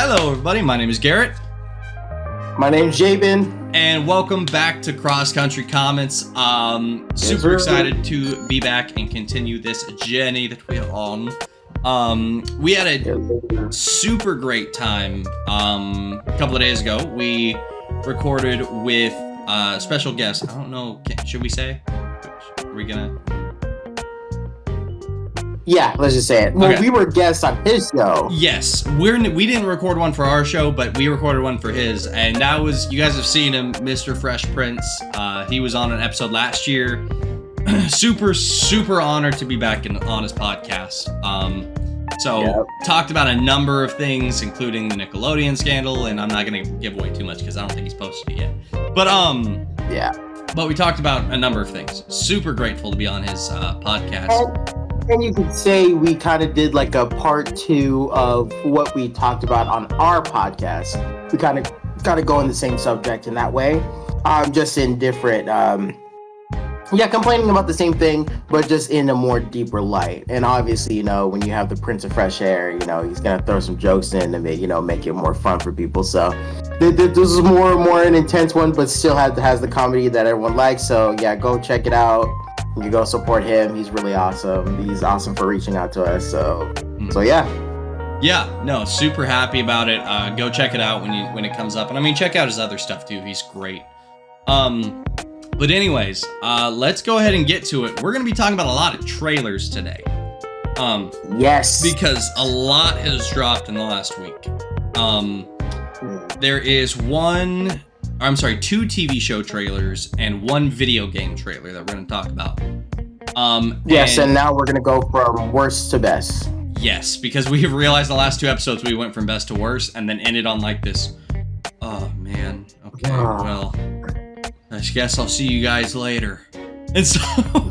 Hello, everybody. My name is Garrett. My name's Jabin. And welcome back to Cross Country Comments. Super excited to be back and continue this journey that we are on. We had a super great time a couple of days ago. We recorded with special guests. I don't know, should we say? Are we gonna? Yeah, let's just say it. Well, okay. We were guests on his show. Yes, we didn't record one for our show, but we recorded one for his, and that was, you guys have seen him, Mr. Fresh Prince. He was on an episode last year. super honored to be back on his podcast. Talked about a number of things, including the Nickelodeon scandal, and I'm not gonna give away too much because I don't think he's posted it yet. But we talked about a number of things. Super grateful to be on his podcast. And you could say we kind of did like a part 2 of what we talked about on our podcast. We kind of go in the same subject in that way, just in different, complaining about the same thing, but just in a more deeper light. And obviously, when you have the Prince of Fresh Air, he's gonna throw some jokes in to make it more fun for people. So this is more an intense one, but still has the comedy that everyone likes. So yeah, go check it out. You go support him. He's really awesome. He's awesome for reaching out to us. So yeah. Yeah, no, super happy about it. Go check it out when it comes up. And I mean, check out his other stuff too. He's great. But anyways, let's go ahead and get to it. We're going to be talking about a lot of trailers today. Yes. Because a lot has dropped in the last week. There is two TV show trailers and one video game trailer that we're going to talk about. And now we're going to go from worst to best. Yes, because we've realized the last 2 episodes we went from best to worst and then ended on like this. Oh, man. Okay, well, I guess I'll see you guys later. And so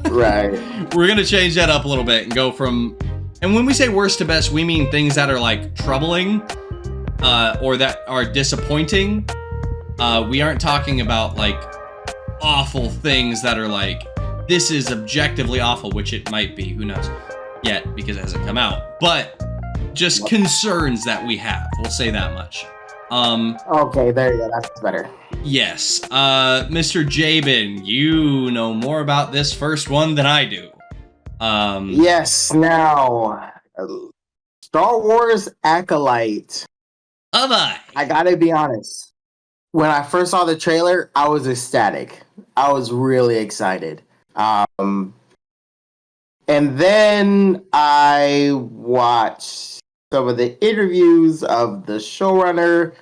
right. We're going to change that up a little bit and go from... And when we say worst to best, we mean things that are like troubling or that are disappointing. We aren't talking about like awful things that are like, this is objectively awful, which it might be, who knows yet, because it hasn't come out, but just concerns that we have, we'll say that much. Okay, there you go, that's better. Yes, Mr. Jabin, you know more about this first one than I do. Yes, now, Star Wars Acolyte. I gotta be honest. When I first saw the trailer, I was ecstatic. I was really excited. And then I watched some of the interviews of the showrunner,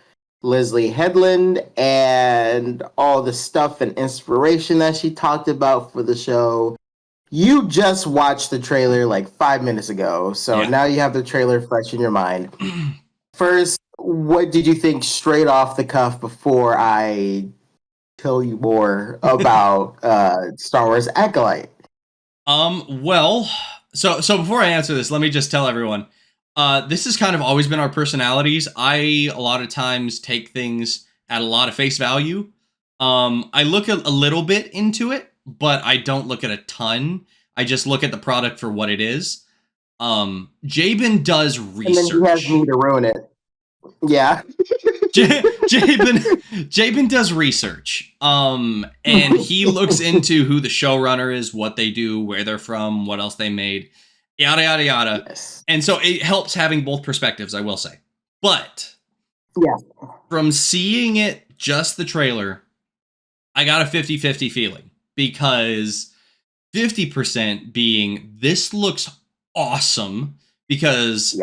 Leslie Headland, and all the stuff and inspiration that she talked about for the show. You just watched the trailer like 5 minutes ago, so Now you have the trailer fresh in your mind. First, what did you think straight off the cuff before I tell you more about Star Wars Acolyte? Well, so before I answer this, let me just tell everyone, this has kind of always been our personalities. I, a lot of times, take things at a lot of face value. I look a little bit into it, but I don't look at a ton. I just look at the product for what it is. Jabin does research. And then he has me to ruin it. Yeah. Jabin does research. And he looks into who the showrunner is, what they do, where they're from, what else they made, yada, yada, yada. Yes. And so it helps having both perspectives, I will say. But from seeing it, just the trailer, I got a 50-50 feeling, because 50% being this looks awesome, because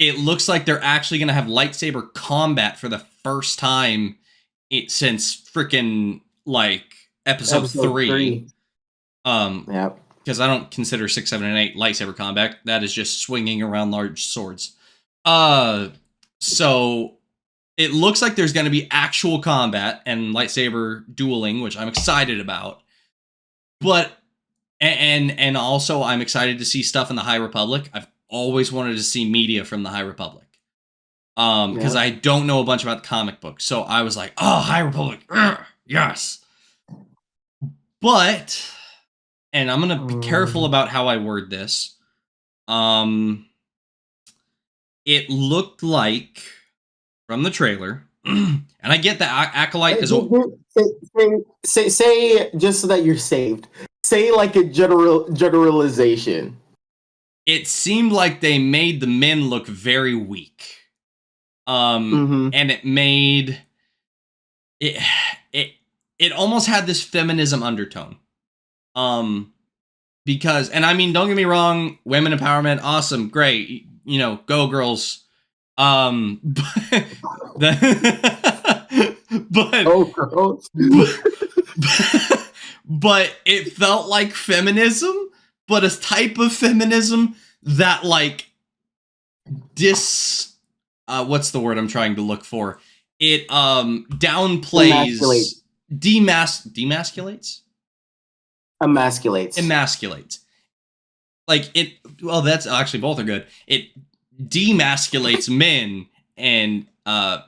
it looks like they're actually going to have lightsaber combat for the first time since freaking like episode 3. Because I don't consider 6, 7, and 8 lightsaber combat. That is just swinging around large swords. So it looks like there's going to be actual combat and lightsaber dueling, which I'm excited about. But and also I'm excited to see stuff in the High Republic. I've always wanted to see media from the High Republic. Because I don't know a bunch about the comic books. So I was like, oh, High Republic. Yes. But, and I'm going to be careful about how I word this. It looked like from the trailer, and I get that Acolyte is. Say just so that you're saved. Say like a generalization. It seemed like they made the men look very weak. And it made it almost had this feminism undertone. Because, and I mean, don't get me wrong, women empowerment, awesome, great, you know, go girls. But but it felt like feminism, but a type of feminism that like what's the word I'm trying to look for? It downplays demasculates? Emasculates. Like it, well, that's actually both are good. It demasculates men and I'm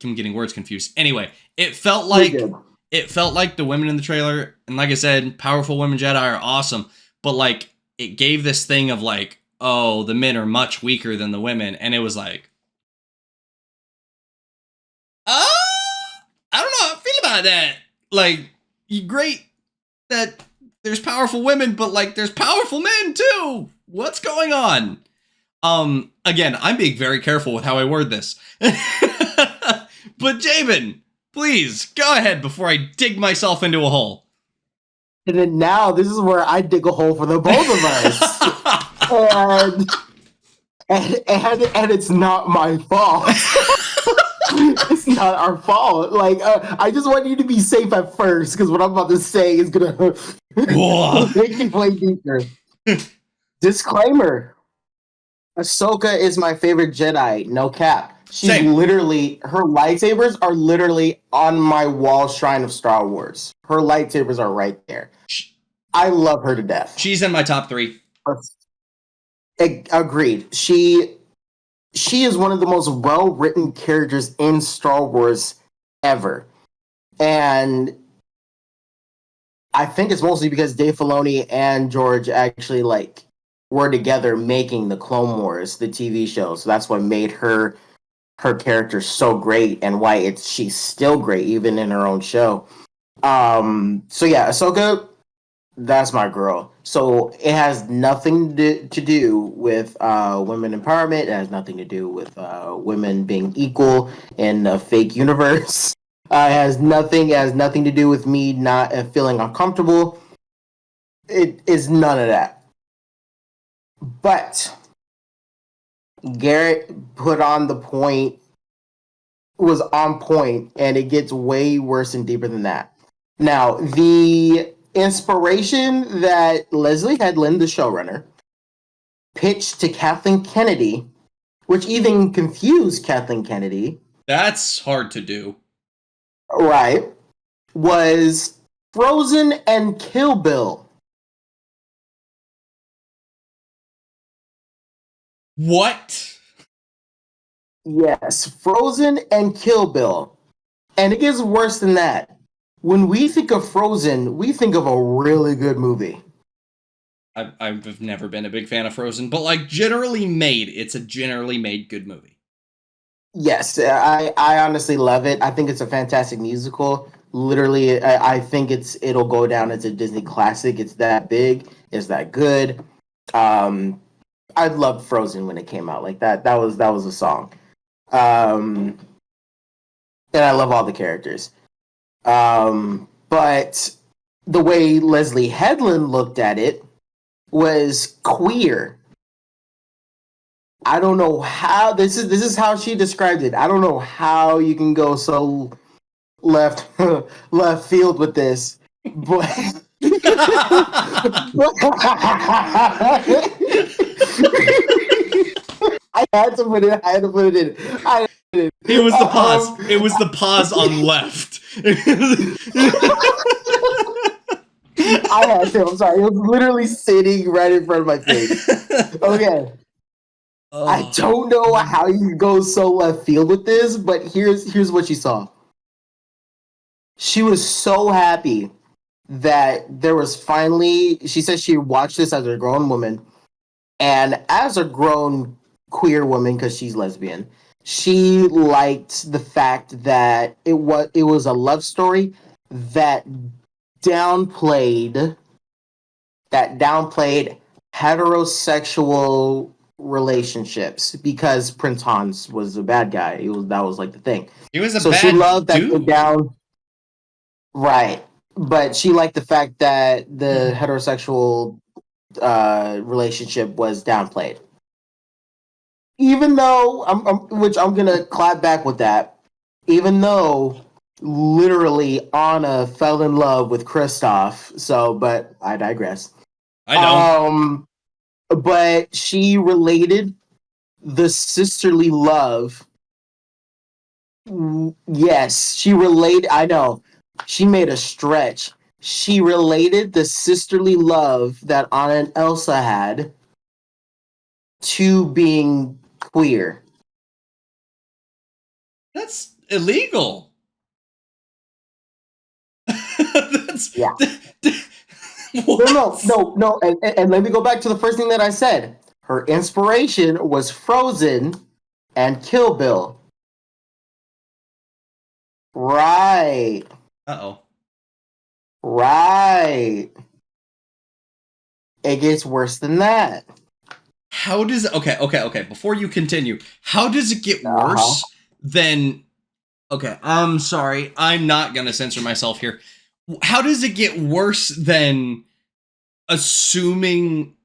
getting words confused. Anyway, it felt like the women in the trailer, and like I said, powerful women Jedi are awesome, but like it gave this thing of like, oh, the men are much weaker than the women, and it was like, I don't know how I feel about that. Like, great that there's powerful women, but like there's powerful men too. What's going on? Again, I'm being very careful with how I word this. But Jabin, please go ahead before I dig myself into a hole. And then now this is where I dig a hole for the both of us. and it's not my fault. It's not our fault. Like, I just want you to be safe at first, because what I'm about to say is gonna make you play deeper. Disclaimer: Ahsoka is my favorite Jedi. No cap. She's literally, her lightsabers are literally on my wall shrine of Star Wars. Her lightsabers are right there. I love her to death. She's in my top 3. Agreed. She is one of the most well-written characters in Star Wars ever. And I think it's mostly because Dave Filoni and George actually like were together making the Clone Wars, the TV show. So that's what made her character so great, and why she's still great even in her own show. So yeah, Ahsoka, that's my girl. So it has nothing to do with women empowerment. It has nothing to do with women being equal in a fake universe. It has nothing to do with me not feeling uncomfortable. It is none of that. But Garrett was on point, and it gets way worse and deeper than that. Now, the inspiration that Leslie Headland, the showrunner, pitched to Kathleen Kennedy, which even confused Kathleen Kennedy. That's hard to do. Right. Was Frozen and Kill Bill. What? Yes, Frozen and Kill Bill. And it gets worse than that. When we think of Frozen, we think of a really good movie. I've never been a big fan of Frozen, but like it's a generally made good movie. Yes, I honestly love it. I think it's a fantastic musical. Literally, I think it'll go down as a Disney classic. It's that big. It's that good. I loved Frozen when it came out. Like that was a song. And I love all the characters. But the way Leslie Headland looked at it was queer. I don't know how this is how she described it. I don't know how you can go so left field with this, but I had to put it in. It was the pause. It was the pause on left. I had to. I'm sorry. It was literally sitting right in front of my face. Okay. Oh. I don't know how you go so left field with this, but here's what she saw. She was so happy that there was finally. She said she watched this as a grown woman, and as a grown queer woman, because she's lesbian, She liked the fact that it was a love story that downplayed heterosexual relationships because Prince Hans was a bad guy. That was like the thing. He was a So she bad loved that they dude. down right, but she liked the fact that the heterosexual relationship was downplayed. Even though which I'm gonna clap back with that. Even though literally Anna fell in love with Kristoff. So, but I digress. I don't. But she related the sisterly love. Yes, she related. I know. She made a stretch. She related the sisterly love that Anna and Elsa had to being queer. That's illegal. That's Yeah. what? No. And let me go back to the first thing that I said. Her inspiration was Frozen and Kill Bill. Right. Uh-oh. Right. It gets worse than that. How does okay, before you continue, how does it get Uh-huh. worse than okay, I'm sorry. I'm not going to censor myself here. How does it get worse than assuming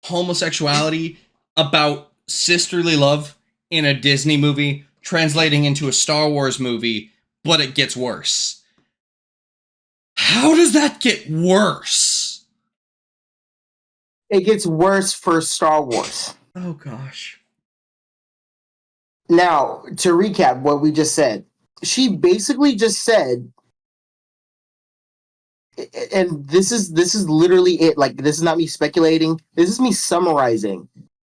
homosexuality about sisterly love in a Disney movie translating into a Star Wars movie, but it gets worse? How does that get worse? It gets worse for Star Wars. Oh gosh. Now, to recap what we just said, she basically just said, and this is literally it. Like, this is not me speculating. This is me summarizing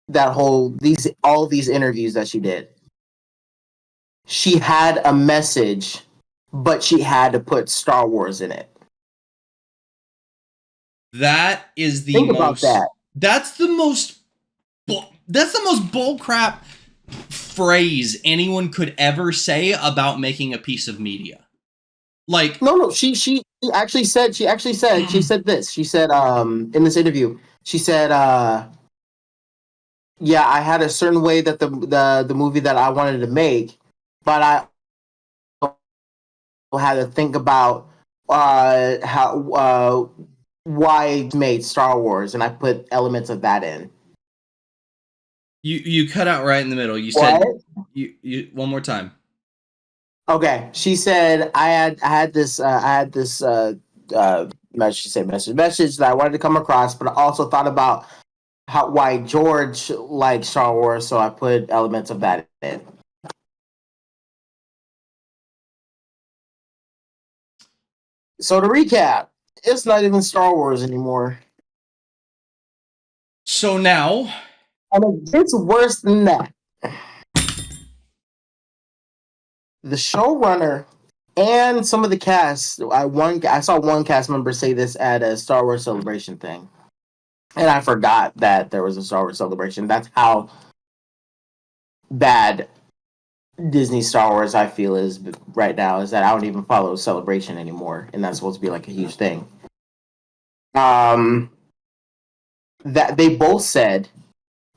that whole all these interviews that she did. She had a message, but she had to put Star Wars in it. That is the Think about most that. that's the most bullcrap phrase anyone could ever say about making a piece of media. Like No, she actually said she said this. She said in this interview, she said yeah, I had a certain way that the movie that I wanted to make, but I had to think about how why it made Star Wars, and I put elements of that in. you cut out right in the middle. You What? said you one more time. Okay, she said I had this message. She said message that I wanted to come across, but I also thought about why George likes Star Wars, so I put elements of that in. So to recap, it's not even Star Wars anymore. So now, And it gets worse than that. The showrunner and some of the cast, I saw one cast member say this at a Star Wars Celebration thing. And I forgot that there was a Star Wars Celebration. That's how bad Disney Star Wars I feel is right now, is that I don't even follow Celebration anymore, and that's supposed to be like a huge thing. That they both said,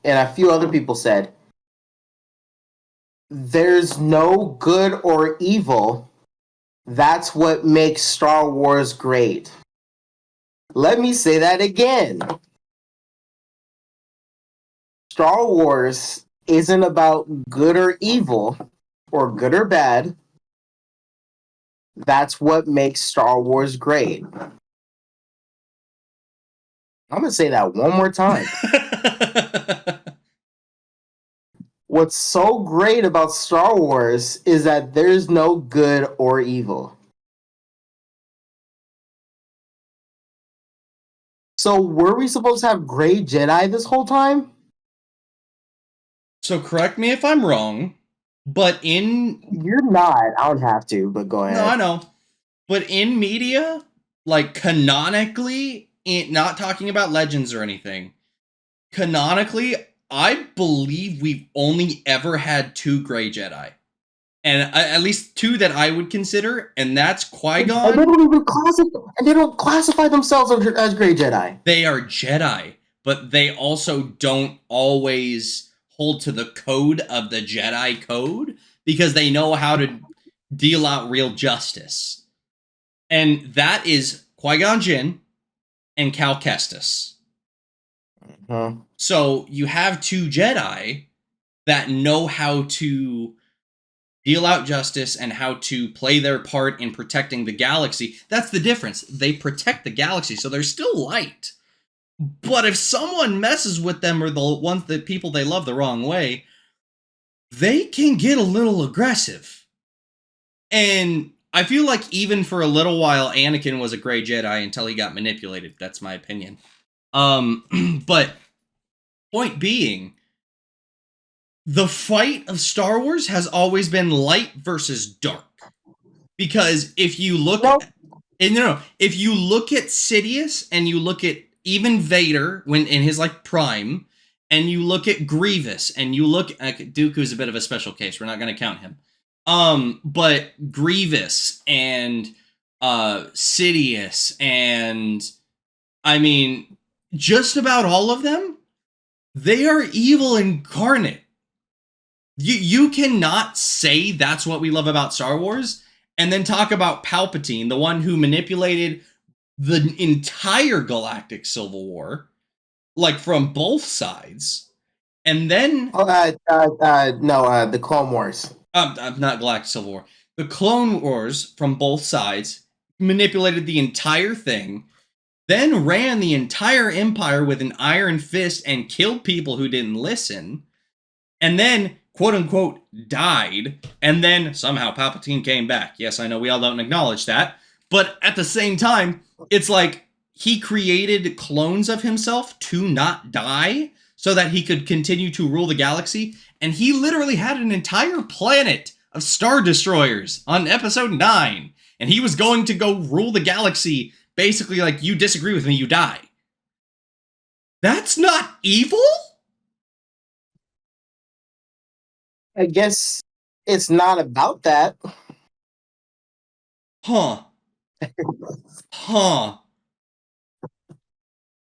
and a few other people said, there's no good or evil. That's what makes Star Wars great. Let me say that again. Star Wars isn't about good or evil or good or bad. That's what makes Star Wars great. I'm going to say that one more time. What's so great about Star Wars is that there's no good or evil. So were we supposed to have gray Jedi this whole time? so correct me if I'm wrong, but You're not. I don't have to, but go no, I ahead. know. But in media, like canonically, not talking about legends or anything, canonically, I believe we've only ever had 2 Grey Jedi. And at least 2 that I would consider, and that's Qui-Gon. And they don't classify themselves as Grey Jedi. They are Jedi, but they also don't always hold to the code of the Jedi code because they know how to deal out real justice. And that is Qui-Gon Jinn and Cal Kestis. So you have 2 Jedi that know how to deal out justice and how to play their part in protecting the galaxy. That's the difference. They protect the galaxy, so they're still light. But if someone messes with them or the people they love the wrong way, they can get a little aggressive. And I feel like even for a little while, Anakin was a Grey Jedi until he got manipulated. That's my opinion. But point being, the fight of Star Wars has always been light versus dark. Because if you look if you look at Sidious and you look at even Vader when in his like prime, and you look at Grievous and you look at Dooku's a bit of a special case. We're not going to count him. But Grievous and Sidious and I mean just about all of them, they are evil incarnate. You cannot say that's what we love about Star Wars and then talk about Palpatine, the one who manipulated the entire galactic civil war, like from both sides, and then the Clone Wars. Not galactic civil war. The Clone Wars from both sides manipulated the entire thing, then ran the entire empire with an iron fist and killed people who didn't listen, and then quote unquote died, and then somehow Palpatine came back. Yes, I know we all don't acknowledge that, but at the same time, it's like he created clones of himself to not die so that he could continue to rule the galaxy, and he literally had an entire planet of Star Destroyers on episode 9, and he was going to go rule the galaxy, basically like, you disagree with me, you die. That's not evil? I guess it's not about that. Huh.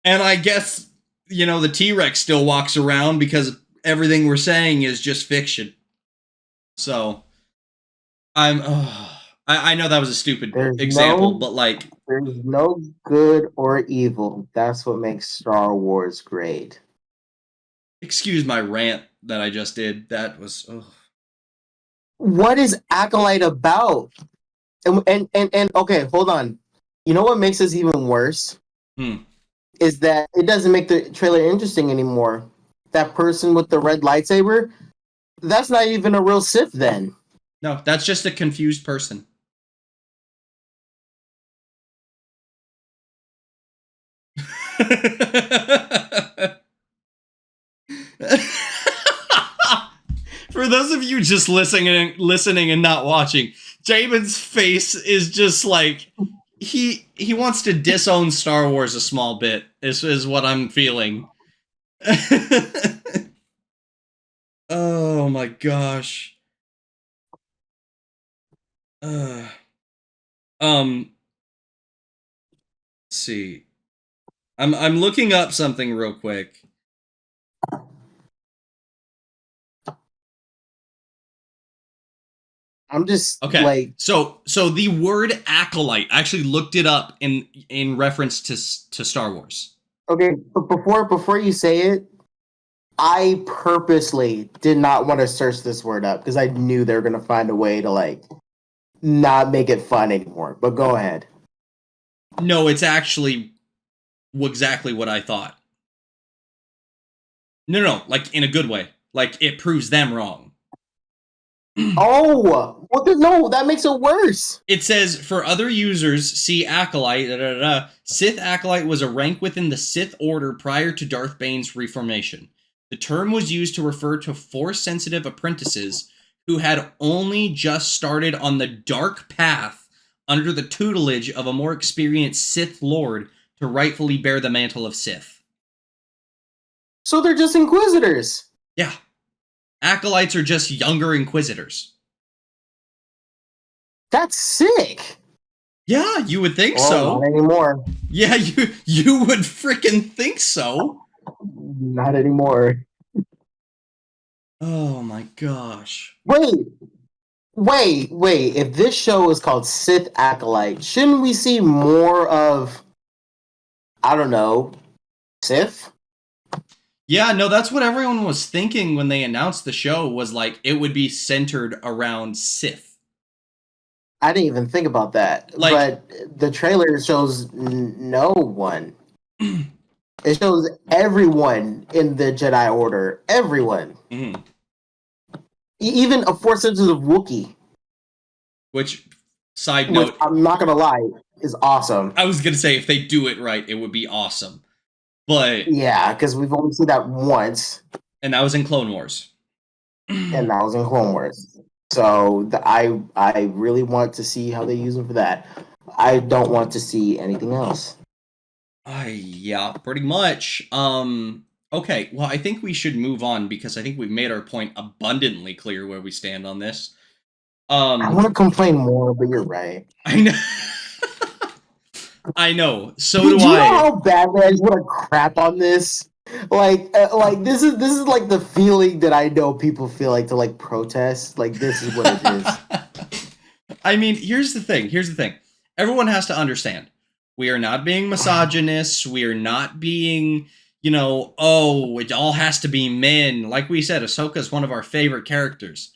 And I guess, the T-Rex still walks around because everything we're saying is just fiction. So, I know that was a stupid example, but like... There's no good or evil. That's what makes Star Wars great. Excuse my rant that I just did. That was... What is Acolyte about? And okay, hold on. You know what makes this even worse? Is that it doesn't make the trailer interesting anymore. That person with the red lightsaber, that's not even a real Sith then. No, that's just a confused person. For those of you just listening and not watching, Jamin's face is just like he wants to disown Star Wars a small bit. Is what I'm feeling. Oh my gosh. Let's see. I'm looking up something real quick. I'm just okay. Like so the word acolyte, I actually looked it up in reference to Star Wars. Okay, but before you say it, I purposely did not want to search this word up because I knew they were gonna find a way to like not make it fun anymore. But go ahead. No, it's actually exactly what I thought. No, like in a good way. Like it proves them wrong. Oh, well, no, that makes it worse. It says, for other users, see Acolyte, Sith Acolyte was a rank within the Sith Order prior to Darth Bane's reformation. The term was used to refer to Force-sensitive apprentices who had only just started on the dark path under the tutelage of a more experienced Sith Lord to rightfully bear the mantle of Sith. So they're just Inquisitors. Yeah. Acolytes are just younger Inquisitors. That's sick. Yeah, you would think well, so. Not anymore. Yeah, you would freaking think so. Not anymore. Oh my gosh. Wait. If this show is called Sith Acolyte, shouldn't we see more of, I don't know, Sith? Yeah, no, that's what everyone was thinking when they announced the show, was like it would be centered around Sith. I didn't even think about that. Like, but the trailer shows no one. It shows everyone in the Jedi Order. Everyone. mm-hmm. Even a Force sensitive Wookiee. Which, side note, I'm not gonna lie, is awesome. I was gonna say, if they do it right, it would be awesome. But yeah, because we've only seen that once, and that was in Clone Wars. and that was in Clone Wars. So I really want to see how they use him for that. I don't want to see anything else. Yeah, pretty much. Okay, well, I think we should move on because I think we've made our point abundantly clear where we stand on this. I want to complain more, but you're right. I know. I know. So do I. You know how badly I just want to crap on this? Like this is like the feeling that I know people feel like to like protest. Like this is what it is. I mean, here's the thing. Everyone has to understand. We are not being misogynists. We are not being, it all has to be men. Like we said, Ahsoka is one of our favorite characters.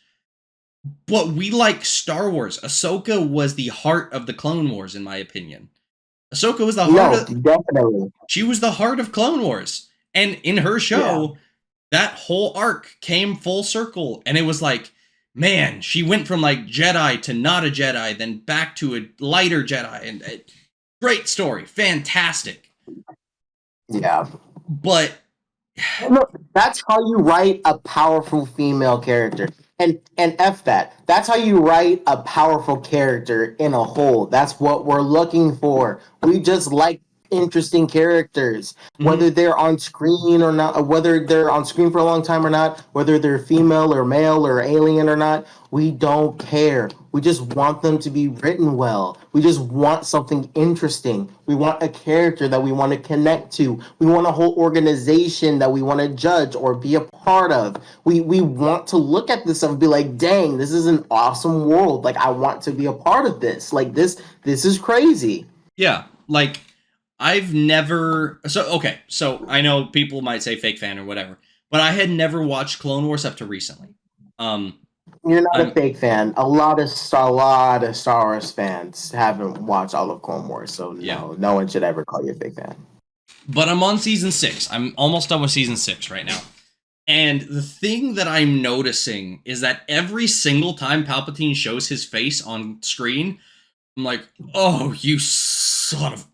But we like Star Wars. Ahsoka was the heart of the Clone Wars, in my opinion. Ahsoka was the heart of... definitely. She was the heart of Clone Wars. And in her show, that whole arc came full circle. And it was like, man, she went from like Jedi to not a Jedi, then back to a lighter Jedi. And great story. Fantastic. Yeah. But that's how you write a powerful female character. And F that. That's how you write a powerful character in a whole. That's what we're looking for. We just like interesting characters, whether they're on screen or not, whether they're on screen for a long time or not, whether they're female or male or alien or not. We don't care. We just want them to be written well. We just want something interesting. We want a character that we want to connect to. We want a whole organization that we want to judge or be a part of. We want to look at this and be like, dang, this is an awesome world. Like, I want to be a part of this. Like, this is crazy. Yeah, like, I've never... So I know people might say fake fan or whatever, but I had never watched Clone Wars up to recently. You're not a fake fan. A lot of Star Wars fans haven't watched all of Clone Wars, so no one should ever call you a fake fan. But I'm on season 6. I'm almost done with season 6 right now. And the thing that I'm noticing is that every single time Palpatine shows his face on screen, I'm like, oh, you son of...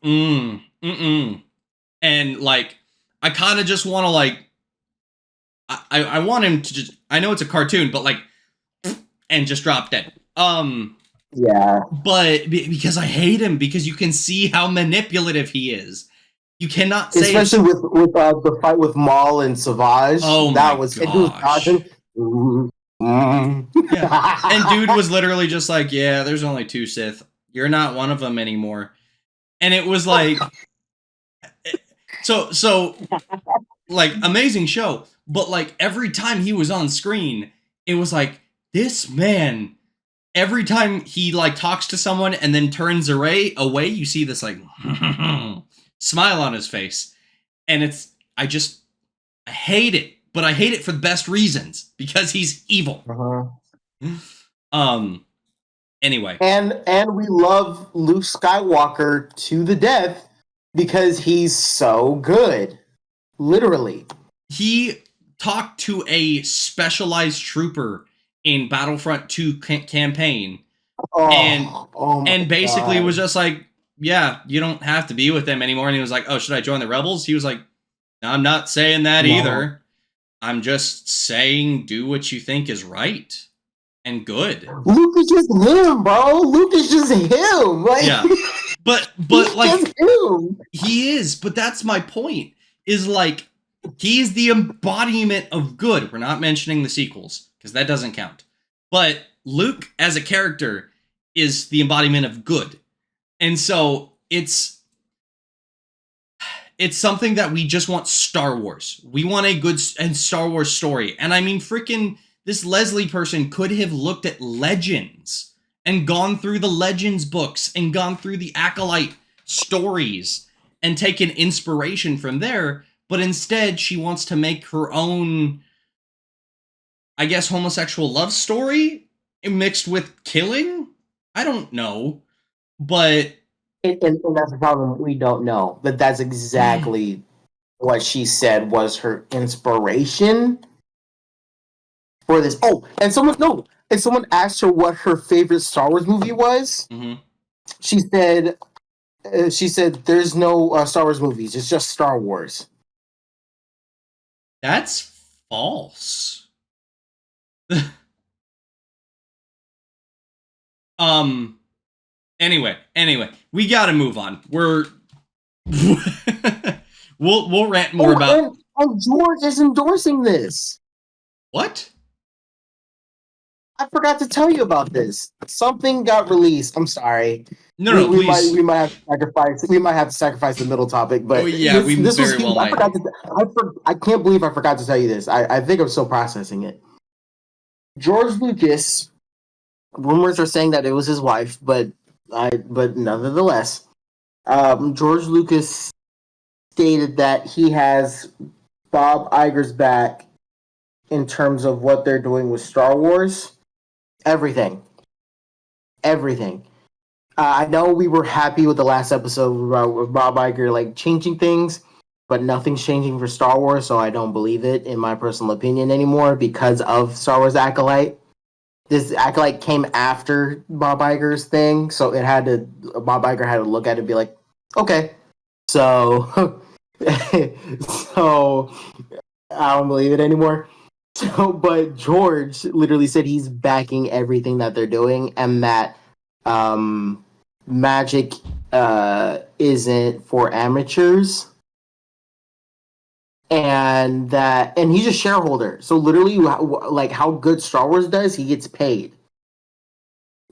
And, like, I kind of just want to, like... I want him to just... I know it's a cartoon, but, like... And just drop dead. Yeah. But because I hate him, because you can see how manipulative he is. You cannot say... Especially with the fight with Maul and Savage. Oh, that my was gosh. It was dodging. Yeah. And dude was literally just like, yeah, there's only 2 Sith. You're not one of them anymore. And it was like... So, like, amazing show. But, like, every time he was on screen, it was like, this man... Every time he, like, talks to someone and then turns away, you see this, like, smile on his face. And I hate it. But I hate it for the best reasons. Because he's evil. Anyway. And we love Luke Skywalker to the death because he's so good. Literally. He talked to a specialized trooper in Battlefront 2 campaign. And basically was just like, yeah, you don't have to be with them anymore. And he was like, oh, should I join the Rebels? He was like, I'm not saying that either. I'm just saying do what you think is right and good. Luke is just him, bro. Luke is just him. Like, yeah. But like him. He is, but that's my point. Is like He's the embodiment of good. We're not mentioning the sequels because that doesn't count. But Luke as a character is the embodiment of good. And so it's something that we just want Star Wars. We want a good and Star Wars story. And I mean, freaking this Leslie person could have looked at Legends and gone through the Legends books and gone through the Acolyte stories and taken inspiration from there. But instead, she wants to make her own, I guess, homosexual love story mixed with killing? I don't know. But And that's the problem. We don't know, but that's exactly what she said was her inspiration for this. Oh, and someone asked her what her favorite Star Wars movie was. Mm-hmm. She said, "There's no Star Wars movies. It's just Star Wars." That's false. Anyway, we gotta move on. We'll rant more about. And George is endorsing this. What? I forgot to tell you about this. Something got released. I'm sorry. No, please. We might have to sacrifice. We might have to sacrifice the middle topic, but this was. Well I can't believe I forgot to tell you this. I think I'm still processing it. George Lucas. Rumors are saying that it was his wife, but nonetheless, George Lucas stated that he has Bob Iger's back in terms of what they're doing with Star Wars. Everything. I know we were happy with the last episode with Bob Iger like changing things, but nothing's changing for Star Wars, so I don't believe it, in my personal opinion, anymore because of Star Wars Acolyte. This Acolyte came after Bob Iger's thing, so Bob Iger had to look at it and be like, okay. So, so I don't believe it anymore. So, but George literally said he's backing everything that they're doing, and that magic isn't for amateurs, and he's a shareholder. So literally, like how good Star Wars does, he gets paid.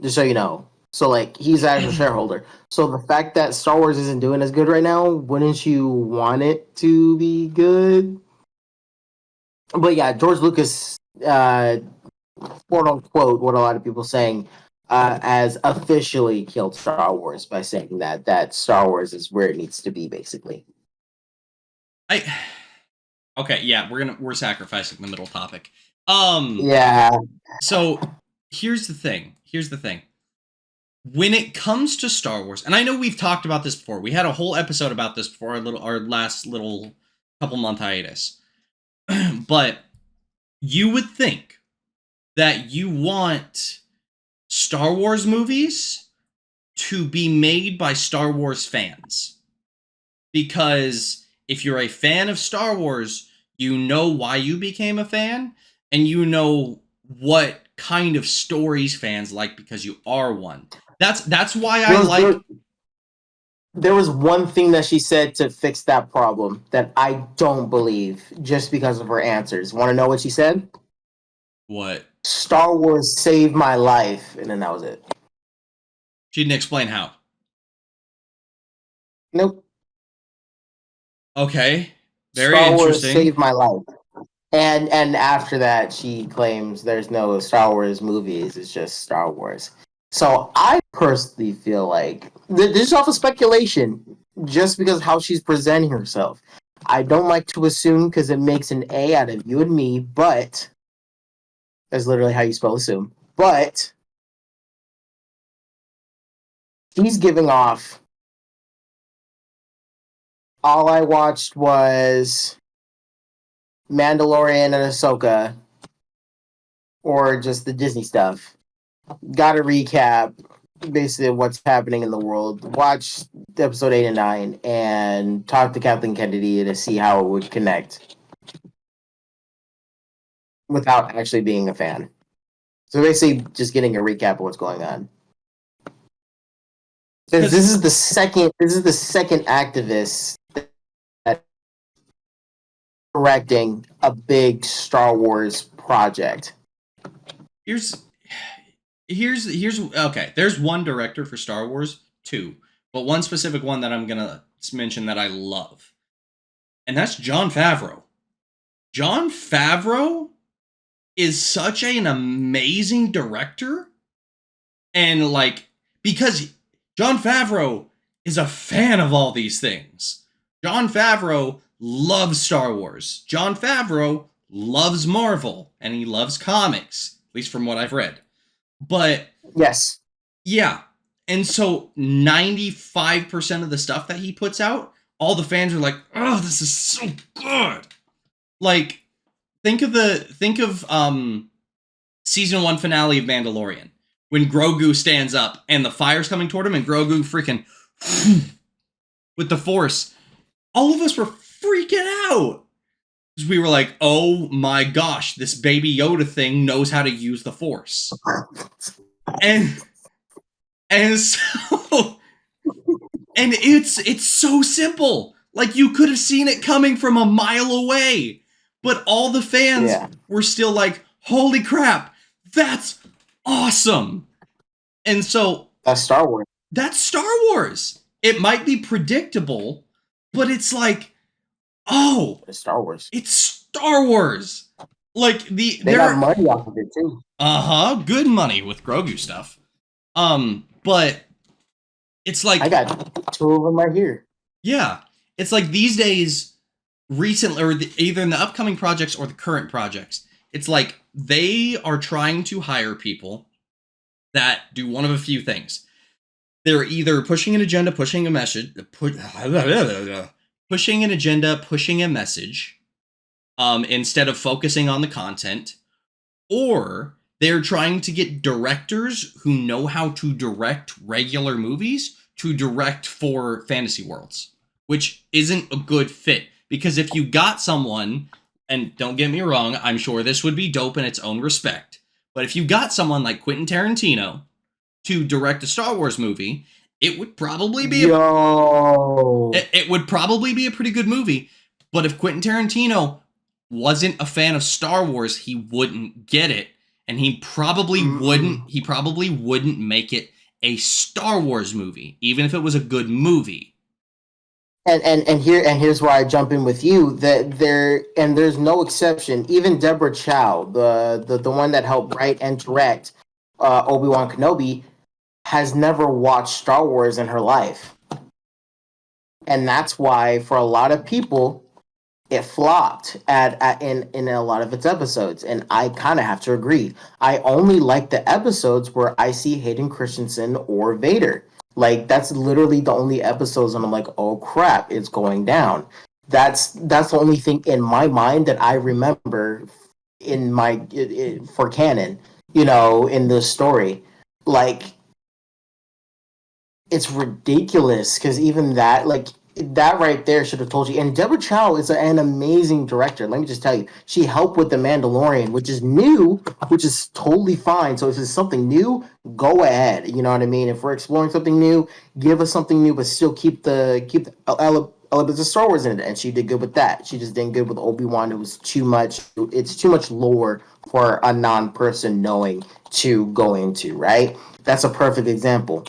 Just so you know. So like he's an actual shareholder. So the fact that Star Wars isn't doing as good right now, wouldn't you want it to be good? But yeah, George Lucas, quote unquote, what a lot of people saying, as officially killed Star Wars by saying that Star Wars is where it needs to be, basically. Okay, yeah, we're sacrificing the middle topic. Yeah. So here's the thing. When it comes to Star Wars, and I know we've talked about this before. We had a whole episode about this before our last little couple month hiatus. But you would think that you want Star Wars movies to be made by Star Wars fans. Because if you're a fan of Star Wars, you know why you became a fan, and you know what kind of stories fans like because you are one. That's why I like. There was one thing that she said to fix that problem that I don't believe just because of her answers. Want to know what she said? What? Star Wars saved my life, and then that was it. She didn't explain how. Nope. Okay. Very Star interesting. Wars saved my life. And after that, she claims there's no Star Wars movies. It's just Star Wars. So I personally feel like this is off of speculation, just because of how she's presenting herself. I don't like to assume because it makes an A out of you and me, but that's literally how you spell assume. But she's giving off. All I watched was Mandalorian and Ahsoka, or just the Disney stuff. Got a recap, basically what's happening in the world. Watch episode 8 and 9, and talk to Kathleen Kennedy to see how it would connect without actually being a fan. So basically, just getting a recap of what's going on. This is the second activist directing a big Star Wars project. Here's okay. There's one director for Star Wars, two, but one specific one that I'm gonna mention that I love, and that's Jon Favreau. Jon Favreau is such an amazing director, and like because Jon Favreau is a fan of all these things. Jon Favreau loves Star Wars. Jon Favreau loves Marvel, and he loves comics, at least from what I've read. But yes, yeah, and so 95% of the stuff that he puts out, all the fans are like, "Oh, this is so good." Like, think of season 1 finale of Mandalorian when Grogu stands up and the fire's coming toward him and Grogu freaking with the Force. All of us were freaking out. We were like, "Oh my gosh, this baby Yoda thing knows how to use the Force." And so and it's so simple. Like, you could have seen it coming from a mile away. But all the fans were still like, "Holy crap, that's awesome." And so that's Star Wars. That's Star Wars. It might be predictable, but it's like, oh, it's Star Wars. It's Star Wars. Like they got money off of it too. Good money with Grogu stuff. But it's like I got 2 of them right here. Yeah, it's like these days, recently, or either in the upcoming projects or the current projects, it's like they are trying to hire people that do one of a few things. They're either pushing an agenda, pushing a message, pushing an agenda, pushing a message, instead of focusing on the content, or they're trying to get directors who know how to direct regular movies to direct for fantasy worlds, which isn't a good fit. Because if you got someone, and don't get me wrong, I'm sure this would be dope in its own respect, but if you got someone like Quentin Tarantino to direct a Star Wars movie, it would probably be it would probably be a pretty good movie. But if Quentin Tarantino wasn't a fan of Star Wars, he wouldn't get it, and he probably wouldn't make it a Star Wars movie, even if it was a good movie. And here's where I jump in with you, that there's no exception. Even Deborah Chow, the one that helped write and direct Obi-Wan Kenobi, has never watched Star Wars in her life. And that's why, for a lot of people, it flopped in a lot of its episodes. And I kind of have to agree. I only like the episodes where I see Hayden Christensen or Vader. Like, that's literally the only episodes, and I'm like, oh crap, it's going down. That's the only thing in my mind that I remember for canon, in the story. Like, it's ridiculous, because even that, like, that right there should have told you. And Deborah Chow is an amazing director. Let me just tell you, she helped with The Mandalorian, which is new, which is totally fine. So if it's something new, go ahead. You know what I mean? If we're exploring something new, give us something new, but still keep the elements of Star Wars in it. And she did good with that. She just did good with Obi-Wan. It was too much. It's too much lore for a non-person knowing to go into. Right? That's a perfect example.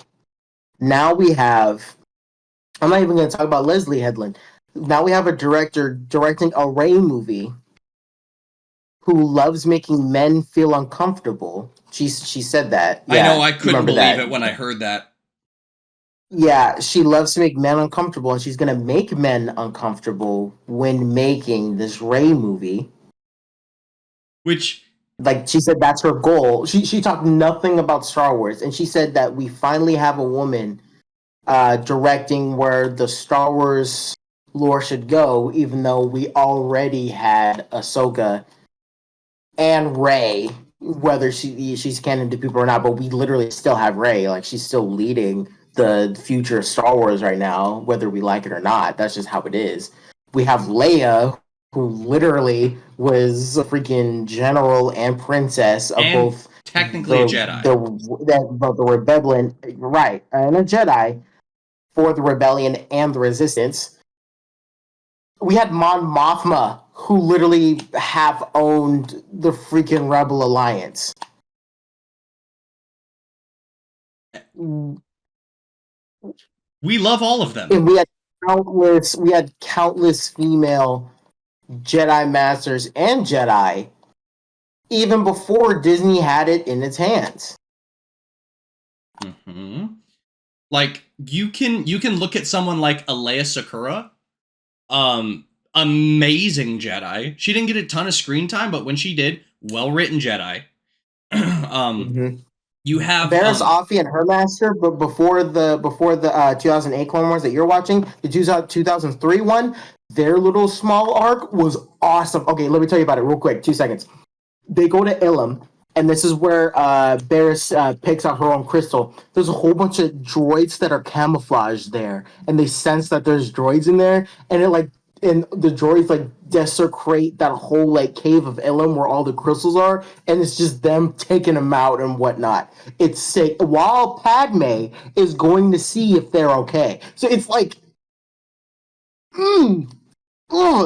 Now we have. I'm not even going to talk about Leslie Headland. Now we have a director directing a Rey movie who loves making men feel uncomfortable. She said that. Yeah, I know, I couldn't believe it when I heard that. Yeah, she loves to make men uncomfortable, and she's going to make men uncomfortable when making this Rey movie. Which... like, she said that's her goal. She talked nothing about Star Wars, and she said that we finally have a woman directing where the Star Wars lore should go, even though we already had Ahsoka and Rey, whether she's canon to people or not, but we literally still have Rey. Like, she's still leading the future of Star Wars right now, whether we like it or not. That's just how it is. We have Leia, who literally was a freaking general and princess of and both technically a Jedi. The rebellion, right, and a Jedi for the rebellion and the resistance. We had Mon Mothma, who literally have owned the freaking Rebel Alliance. We love all of them. And we had countless female Jedi Masters and Jedi even before Disney had it in its hands. Mm-hmm. Like you can look at someone like Alea Sakura, amazing Jedi. She didn't get a ton of screen time, but when she did, well written Jedi. You have Barriss Offee and her master, but before the 2008 Clone Wars that you're watching, the 2003 one, their little small arc was awesome. Okay, let me tell you about it real quick. 2 seconds. They go to Ilum, and this is where Barriss picks out her own crystal. There's a whole bunch of droids that are camouflaged there, and they sense that there's droids in there, and the droids like desecrate that whole like cave of Ilum where all the crystals are, and it's just them taking them out and whatnot. It's sick. While Padme is going to see if they're okay. So it's like,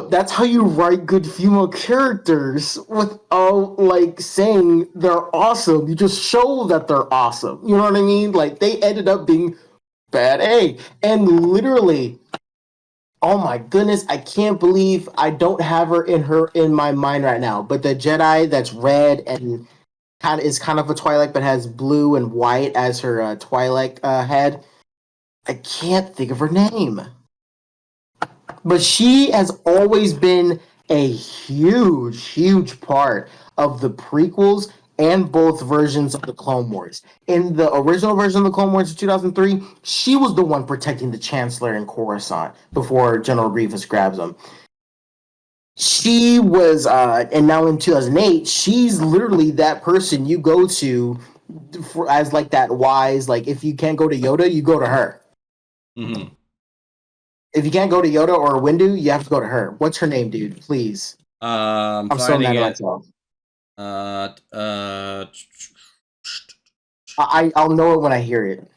that's how you write good female characters without like saying they're awesome. You just show that they're awesome. You know what I mean? Like they ended up being bad A, and literally. Oh my goodness, I can't believe I don't have her in my mind right now. But the Jedi that's red and is kind of a Twilight, but has blue and white as her Twilight head. I can't think of her name. But she has always been a huge, huge part of the prequels and both versions of the Clone Wars. In the original version of the Clone Wars of 2003, she was the one protecting the Chancellor in Coruscant before General Grievous grabs him. She was, and now in 2008, she's literally that person you go to as like that wise, like if you can't go to Yoda, you go to her. Mm-hmm. If you can't go to Yoda or Windu, you have to go to her. What's her name, dude? Please. I'm so mad at myself. I'll know it when I hear it.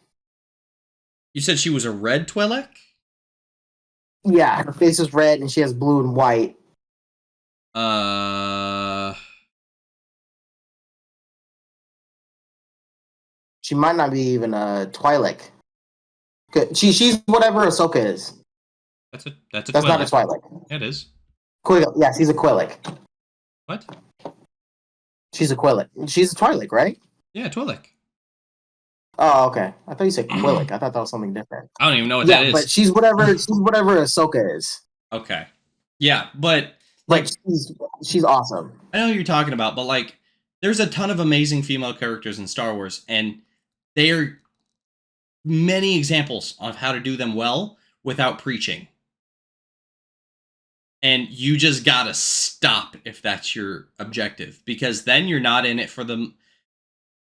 You said she was a red Twi'lek? Yeah, her face is red and she has blue and white. She might not be even a Twi'lek. She's whatever Ahsoka is. That's Twi'lek. Not a Twi'lek. It is. Yeah, she's a Twi'lek. What? She's a Twi'lek. She's a Twi'lek, right? Yeah, Twi'lek. Oh, okay. I thought you said Twi'lek. I thought that was something different. I don't even know what that is. But she's whatever Ahsoka is. Okay. Yeah, but like she's awesome. I know what you're talking about, but like there's a ton of amazing female characters in Star Wars, and they are many examples of how to do them well without preaching. And you just gotta stop if that's your objective, because then you're not in it for them.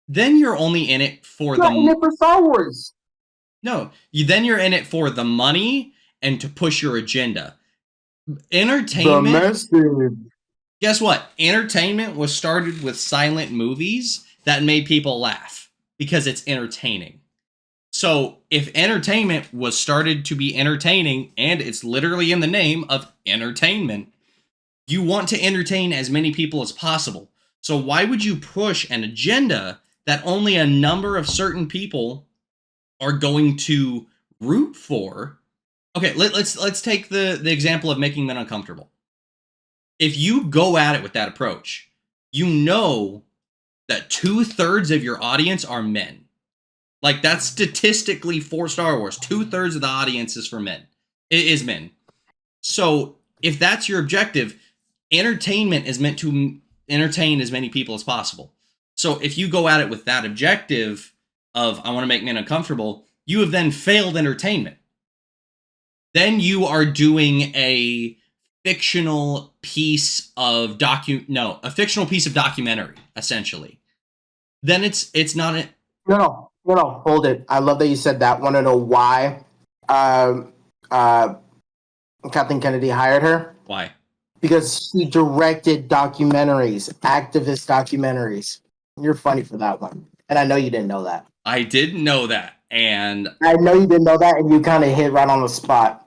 Then you're only in it for the. In it for Star Wars. No, then you're in it for the money and to push your agenda. Entertainment. Guess what? Entertainment was started with silent movies that made people laugh because it's entertaining. So if entertainment was started to be entertaining, and it's literally in the name of entertainment, you want to entertain as many people as possible. So why would you push an agenda that only a number of certain people are going to root for? Okay, let's take the example of making men uncomfortable. If you go at it with that approach, you know that 2/3 of your audience are men. Like, that's statistically for Star Wars. 2/3 of the audience is for men. It is men. So if that's your objective, entertainment is meant to entertain as many people as possible. So if you go at it with that objective of, I want to make men uncomfortable, you have then failed entertainment. Then you are doing a fictional piece of a fictional piece of documentary, essentially. Then it's not a... No, hold it. I love that you said that. Want to know why Kathleen Kennedy hired her? Why? Because she directed documentaries, activist documentaries. You're funny for that one. And I know you didn't know that. I didn't know that. And I know you didn't know that, and you kind of hit right on the spot.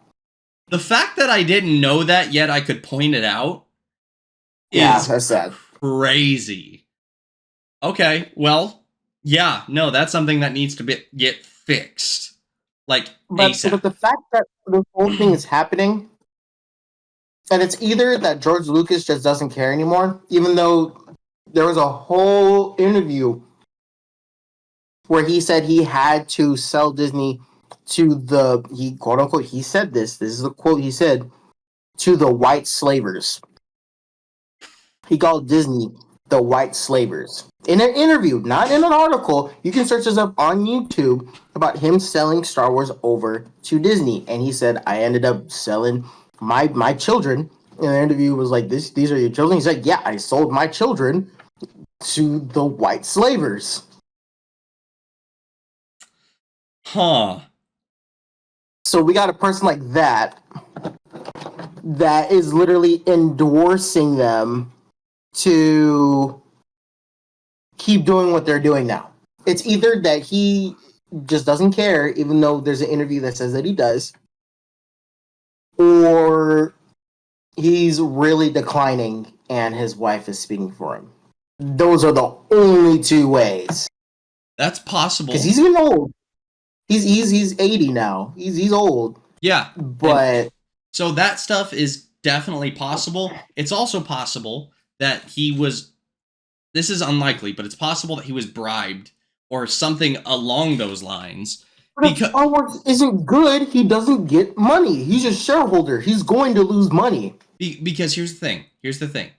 The fact that I didn't know that, yet I could point it out, is that's sad. Crazy. Okay, well, yeah, no, that's something that needs to get fixed. Like, ASAP. But the fact that this whole thing is happening, and it's either that George Lucas just doesn't care anymore, even though there was a whole interview where he said he had to sell Disney to he quote unquote, he said this is the quote he said, to the white slavers. He called Disney the white slavers. In an interview, not in an article. You can search this up on YouTube about him selling Star Wars over to Disney. And he said, I ended up selling my children. And the interview was like, these are your children? He said, yeah, I sold my children to the white slavers. Huh. So we got a person like that is literally endorsing them to keep doing what they're doing now. It's either that he just doesn't care, even though there's an interview that says that he does, or he's really declining and his wife is speaking for him. Those are the only two ways. That's possible. Because he's getting old. He's 80 now. He's old. Yeah. But so that stuff is definitely possible. It's also possible that he was, this is unlikely, but it's possible that he was bribed or something along those lines. But if Star Wars isn't good, he doesn't get money. He's a shareholder. He's going to lose money. Because here's the thing.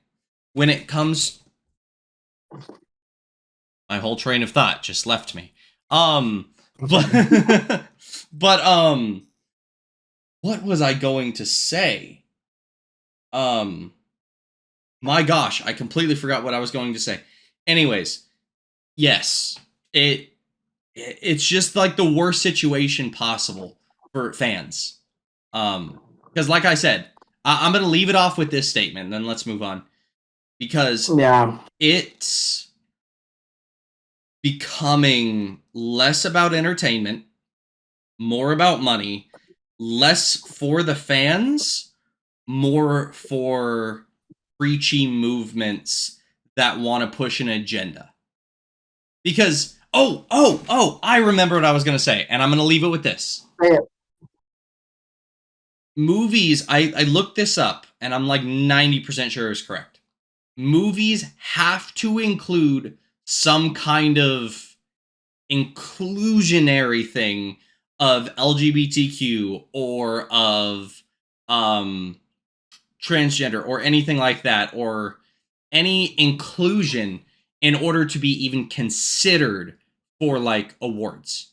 When it comes, my whole train of thought just left me. But what was I going to say? My gosh, I completely forgot what I was going to say. Anyways, yes, it's just like the worst situation possible for fans. Because like I said, I'm going to leave it off with this statement, and then let's move on. Because it's becoming less about entertainment, more about money, less for the fans, more for preachy movements that want to push an agenda. Because, I remember what I was going to say, and I'm going to leave it with this. Yeah. Movies, I looked this up, and I'm like 90% sure it's correct. Movies have to include some kind of inclusionary thing of LGBTQ or of transgender or anything like that, or any inclusion in order to be even considered for like awards,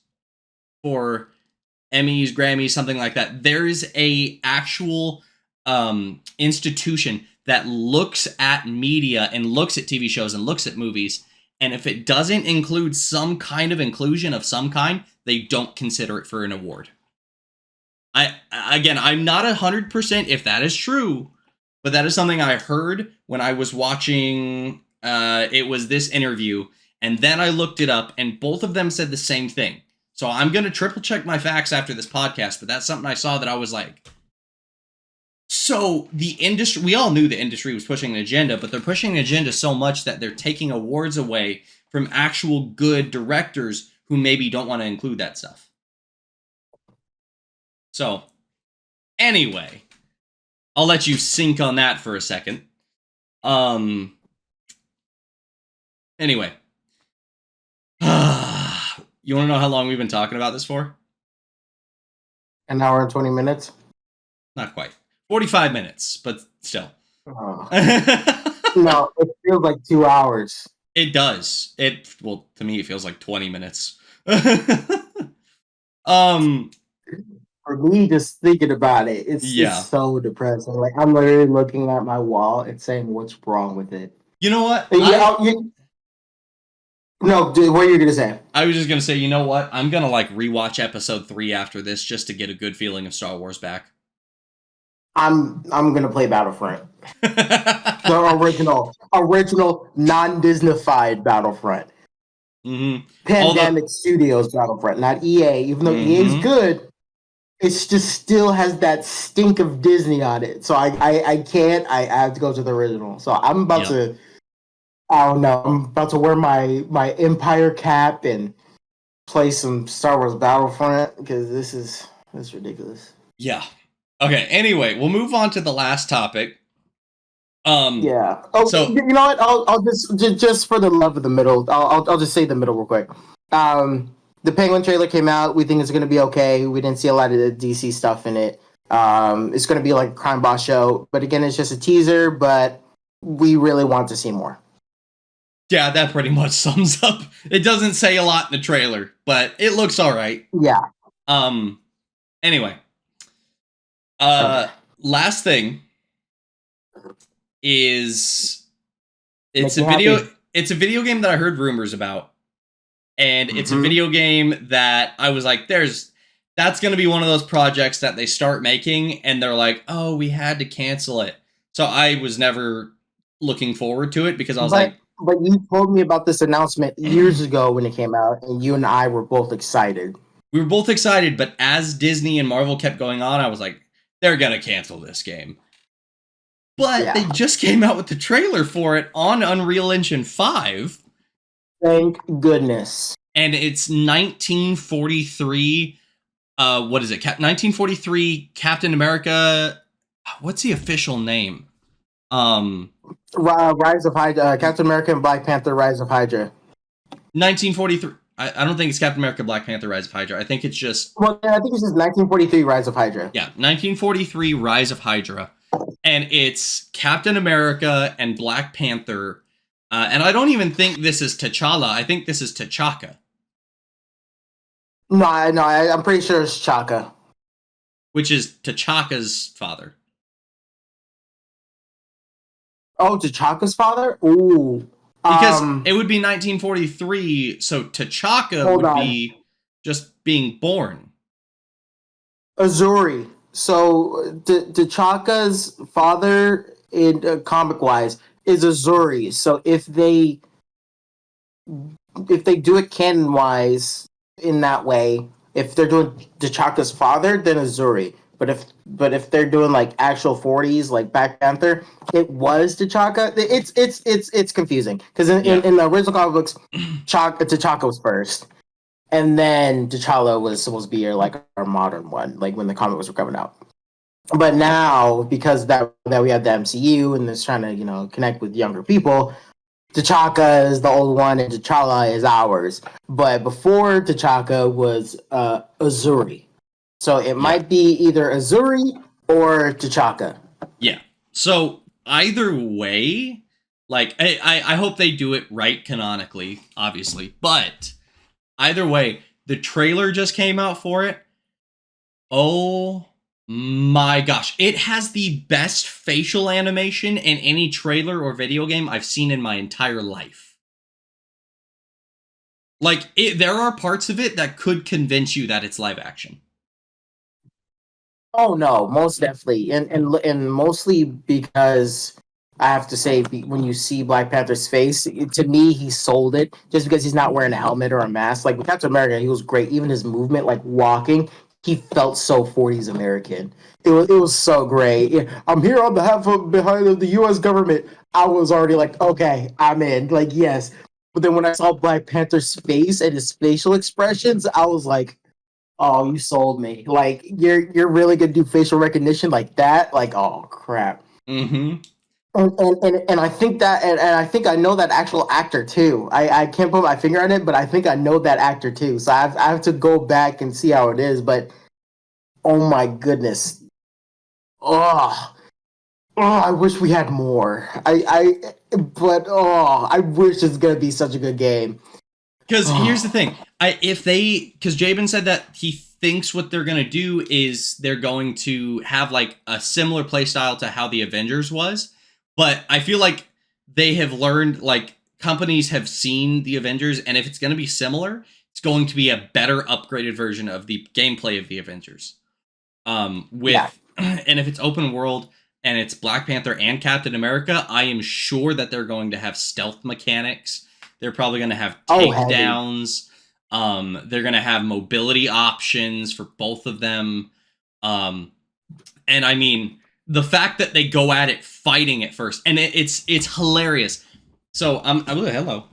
for Emmys, Grammys, something like that. There's a actual institution that looks at media and looks at TV shows and looks at movies, and if it doesn't include some kind of inclusion of some kind, they don't consider it for an award. I'm not 100% if that is true, but that is something I heard when I was watching, it was this interview, and then I looked it up, and both of them said the same thing. So I'm going to triple check my facts after this podcast, but that's something I saw that I was like, so the industry, we all knew the industry was pushing an agenda, but they're pushing an agenda so much that they're taking awards away from actual good directors who maybe don't want to include that stuff. So, anyway, I'll let you sink on that for a second. Anyway. You want to know how long we've been talking about this for? An hour and 20 minutes? Not quite. 45 minutes, but still. No, it feels like 2 hours. It does. To me, it feels like 20 minutes. For me, just thinking about it, it's just so depressing. Like, I'm literally looking at my wall and saying, what's wrong with it? You know what? No, dude, what are you going to say? I was just going to say, you know what? I'm going to rewatch episode 3 after this just to get a good feeling of Star Wars back. I'm going to play Battlefront. The original non-Disney-fied Battlefront. Mm-hmm. Pandemic Studios Battlefront, not EA. Even though EA is good, it's just still has that stink of Disney on it. So I can't. I have to go to the original. So I'm about to. I don't know. I'm about to wear my Empire cap and play some Star Wars Battlefront because this is ridiculous. Yeah. Okay. Anyway, we'll move on to the last topic. Yeah. Oh, so you know what? I'll just for the love of the middle, I'll just say the middle real quick. The Penguin trailer came out. We think it's going to be okay. We didn't see a lot of the DC stuff in it. It's going to be like a crime boss show, but again, it's just a teaser. But we really want to see more. Yeah, that pretty much sums up. It doesn't say a lot in the trailer, but it looks all right. Yeah. Anyway. Last thing is it's a video game that I heard rumors about. And it's a video game that I was like, that's going to be one of those projects that they start making and they're like, oh, we had to cancel it. So I was never looking forward to it because I was like, but you told me about this announcement years ago when it came out, and you and I were both excited. We were both excited, but as Disney and Marvel kept going on, I was like, they're going to cancel this game. But they just came out with the trailer for it on Unreal Engine 5. Thank goodness. And it's 1943. What is it? 1943 Captain America. What's the official name? Rise of Hydra. Captain America and Black Panther. Rise of Hydra. 1943. I don't think it's Captain America, Black Panther, Rise of Hydra. I think it's just. Well, I think it's just 1943 Rise of Hydra. Yeah, 1943 Rise of Hydra, and it's Captain America and Black Panther. And I don't even think this is T'Challa. I think this is T'Chaka. No, I'm pretty sure it's Chaka. Which is T'Chaka's father. Oh, T'Chaka's father? Ooh. Because it would be 1943, so T'Chaka would be just being born. Azuri. So T'Chaka's father, in comic-wise, is Azuri. So if they do it canon-wise in that way, if they're doing T'Chaka's father, then Azuri. But if they're doing like actual 40s, like Black Panther, it was T'Chaka. It's confusing because in the original comic books, T'Chaka was first, and then T'Challa was supposed to be our modern one, like when the comic books were coming out. But now, because that we have the MCU and it's trying to connect with younger people, T'Chaka is the old one and T'Challa is ours. But before T'Chaka was Azuri. So it might be either Azuri or T'Chaka. Yeah. So either way, like I hope they do it right canonically, obviously. But either way, the trailer just came out for it. Oh my gosh. It has the best facial animation in any trailer or video game I've seen in my entire life. Like, there are parts of it that could convince you that it's live action. Oh no, most definitely, and mostly because I have to say, when you see Black Panther's face, to me, he sold it just because he's not wearing a helmet or a mask. Like with Captain America, he was great. Even his movement, like walking, he felt so 40s American. It was so great. I'm here on behalf of the U.S. government. I was already like, okay, I'm in. Like, yes. But then when I saw Black Panther's face and his facial expressions, I was like, oh, you sold me. Like, you're really gonna do facial recognition like that? Like, oh crap. Mm-hmm. And I think that and I think I know that actual actor too. I can't put my finger on it, but I think I know that actor too. So I have to go back and see how it is. But oh my goodness. Oh, I wish we had more. I wish it's gonna be such a good game. Because here's the thing, because Jabin said that he thinks what they're gonna do is they're going to have like a similar playstyle to how the Avengers was, but I feel like they have learned, like companies have seen the Avengers, and if it's gonna be similar, it's going to be a better upgraded version of the gameplay of the Avengers. And if it's open world and it's Black Panther and Captain America, I am sure that they're going to have stealth mechanics. They're probably going to have takedowns. They're going to have mobility options for both of them. And I mean, the fact that they go at it fighting at first, and it's hilarious. So hello,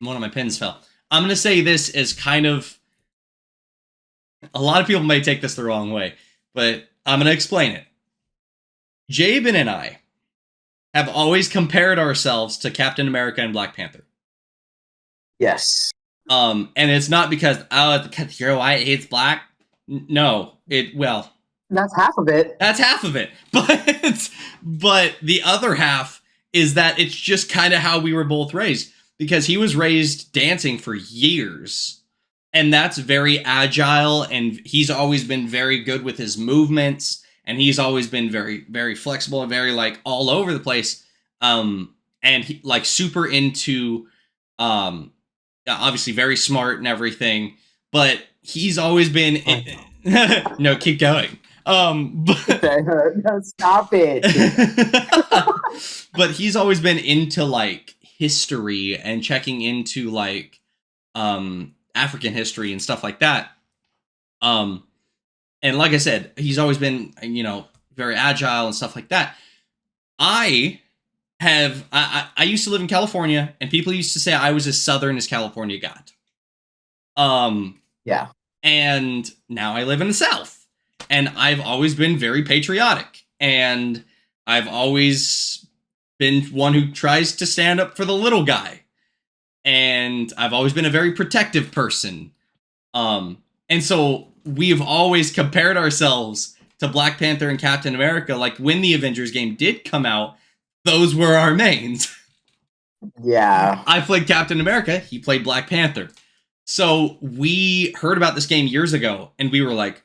one of my pins fell. I'm gonna say this is kind of, a lot of people may take this the wrong way, but I'm gonna explain it. Jabin and I have always compared ourselves to Captain America and Black Panther. Yes. And it's not because the hero white hates black. No, that's half of it. That's half of it. But the other half is that it's just kind of how we were both raised, because he was raised dancing for years, and that's very agile, and he's always been very good with his movements, and he's always been very, very flexible and very like all over the place. And he like super into obviously very smart and everything, but he's always been no, keep going. But stop it. But he's always been into like history and checking into like African history and stuff like that. And like I said, he's always been, very agile and stuff like that. I used to live in California, and people used to say I was as Southern as California got. Yeah. And now I live in the South, and I've always been very patriotic, and I've always been one who tries to stand up for the little guy, and I've always been a very protective person. And so we've always compared ourselves to Black Panther and Captain America. Like when the Avengers game did come out, those were our mains. Yeah. I played Captain America. He played Black Panther. So we heard about this game years ago, and we were like,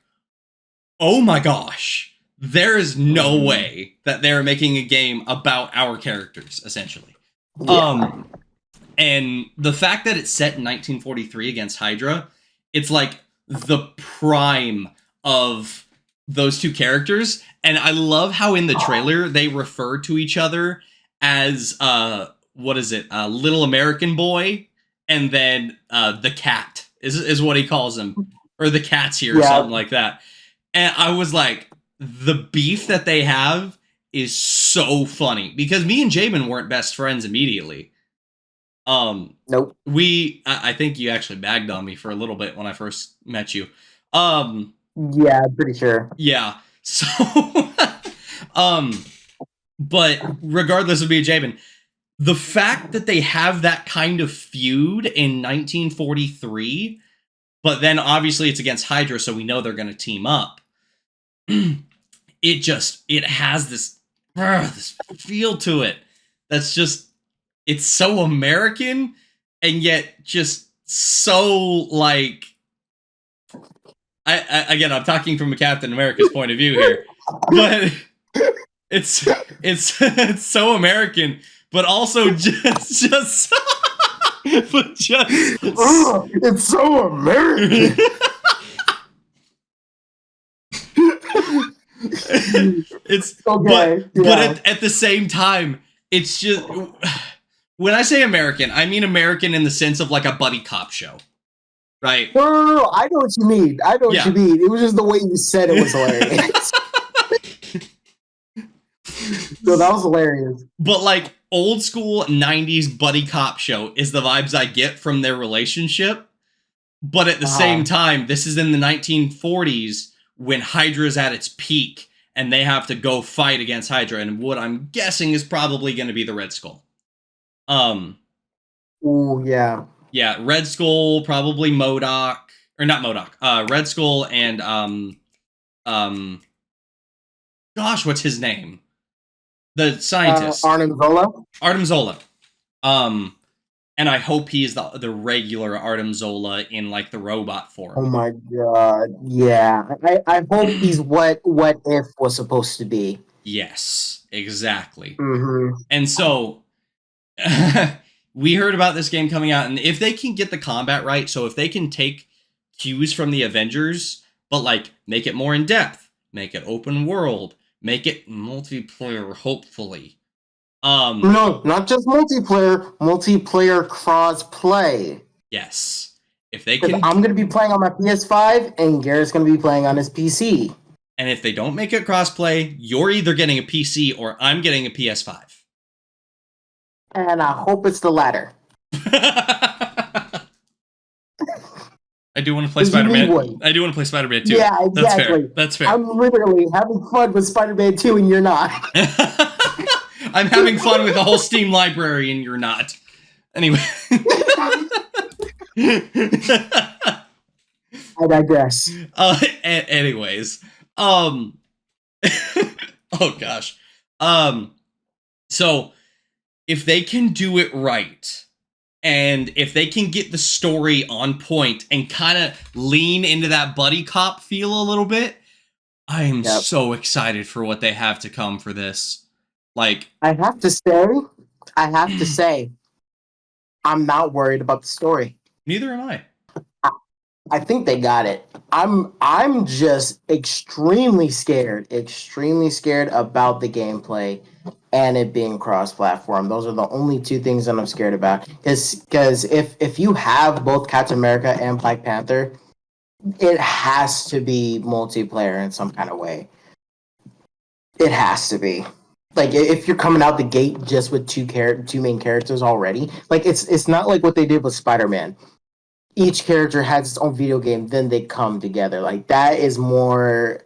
oh my gosh, there is no way that they're making a game about our characters, essentially. Yeah. And the fact that it's set in 1943 against Hydra, it's like the prime of those two characters. And I love how in the trailer they refer to each other as Little American Boy, and then the cat is what he calls him, or the cat's here, or something like that. And I was like, the beef that they have is so funny, because me and Jabin weren't best friends immediately. Nope. I think you actually bagged on me for a little bit when I first met you. Yeah, pretty sure. Yeah. So, but regardless of me and Jabin, the fact that they have that kind of feud in 1943, but then obviously it's against Hydra, so we know they're going to team up. It has this feel to it that's just, it's so American, and yet just so like, I'm talking from a Captain America's point of view here, but it's so American, but also just it's so American. It's okay, but at the same time, it's just, when I say American, I mean American in the sense of like a buddy cop show, right? No. I know what you mean. What you mean. It was just the way you said it was hilarious. So that was hilarious. But like old school 90s buddy cop show is the vibes I get from their relationship. But at the same time, this is in the 1940s when Hydra's at its peak, and they have to go fight against Hydra, and what I'm guessing is probably going to be the Red Skull. Oh yeah. Yeah, Red Skull, probably MODOK, or not MODOK. Red Skull and gosh, what's his name? The scientist. Arnim Zola. Arnim Zola. And I hope he is the regular Arnim Zola in like the robot form. Oh my god. Yeah. I hope he's what if was supposed to be. Yes, exactly. Mm-hmm. And so we heard about this game coming out, and if they can get the combat right, so if they can take cues from the Avengers, but like make it more in depth, make it open world, make it multiplayer, hopefully. No, not just multiplayer cross play. Yes. If they can, I'm going to be playing on my PS5 and Garrett's going to be playing on his PC. And if they don't make it crossplay, you're either getting a PC or I'm getting a PS5. And I hope it's the latter. I do want to play Spider-Man. I do want to play Spider-Man 2. Yeah, exactly. That's fair. That's fair. I'm literally having fun with Spider-Man 2 and you're not. I'm having fun with the whole Steam library and you're not. Anyway. I digress. Anyways. Oh gosh. So if they can do it right, and if they can get the story on point and kind of lean into that buddy cop feel a little bit, I am so excited for what they have to come for this. Like, I have to say, I'm not worried about the story. Neither am I. I think they got it. I'm just extremely scared about the gameplay and it being cross-platform. Those are the only two things that I'm scared about. Because if you have both Captain America and Black Panther, it has to be multiplayer in some kind of way. It has to be. Like, if you're coming out the gate just with two main characters already, like it's not like what they did with Spider-Man. Each character has its own video game, then they come together. Like, that is more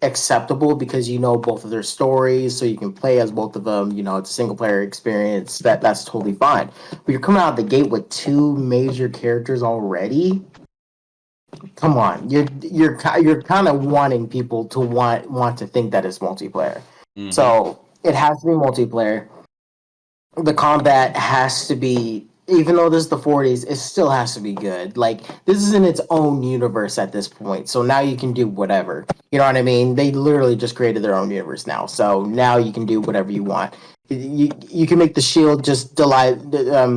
acceptable because you know both of their stories, so you can play as both of them. You know, it's a single player experience. That's totally fine. But you're coming out the gate with two major characters already. Come on, you're kind of wanting people to want to think that it's multiplayer. Mm-hmm. So it has to be multiplayer. The combat has to be. Even though this is the 40s, it still has to be good. Like, this is in its own universe at this point. So now you can do whatever. You know what I mean? They literally just created their own universe now. So now you can do whatever you want. You can make the shield just deny the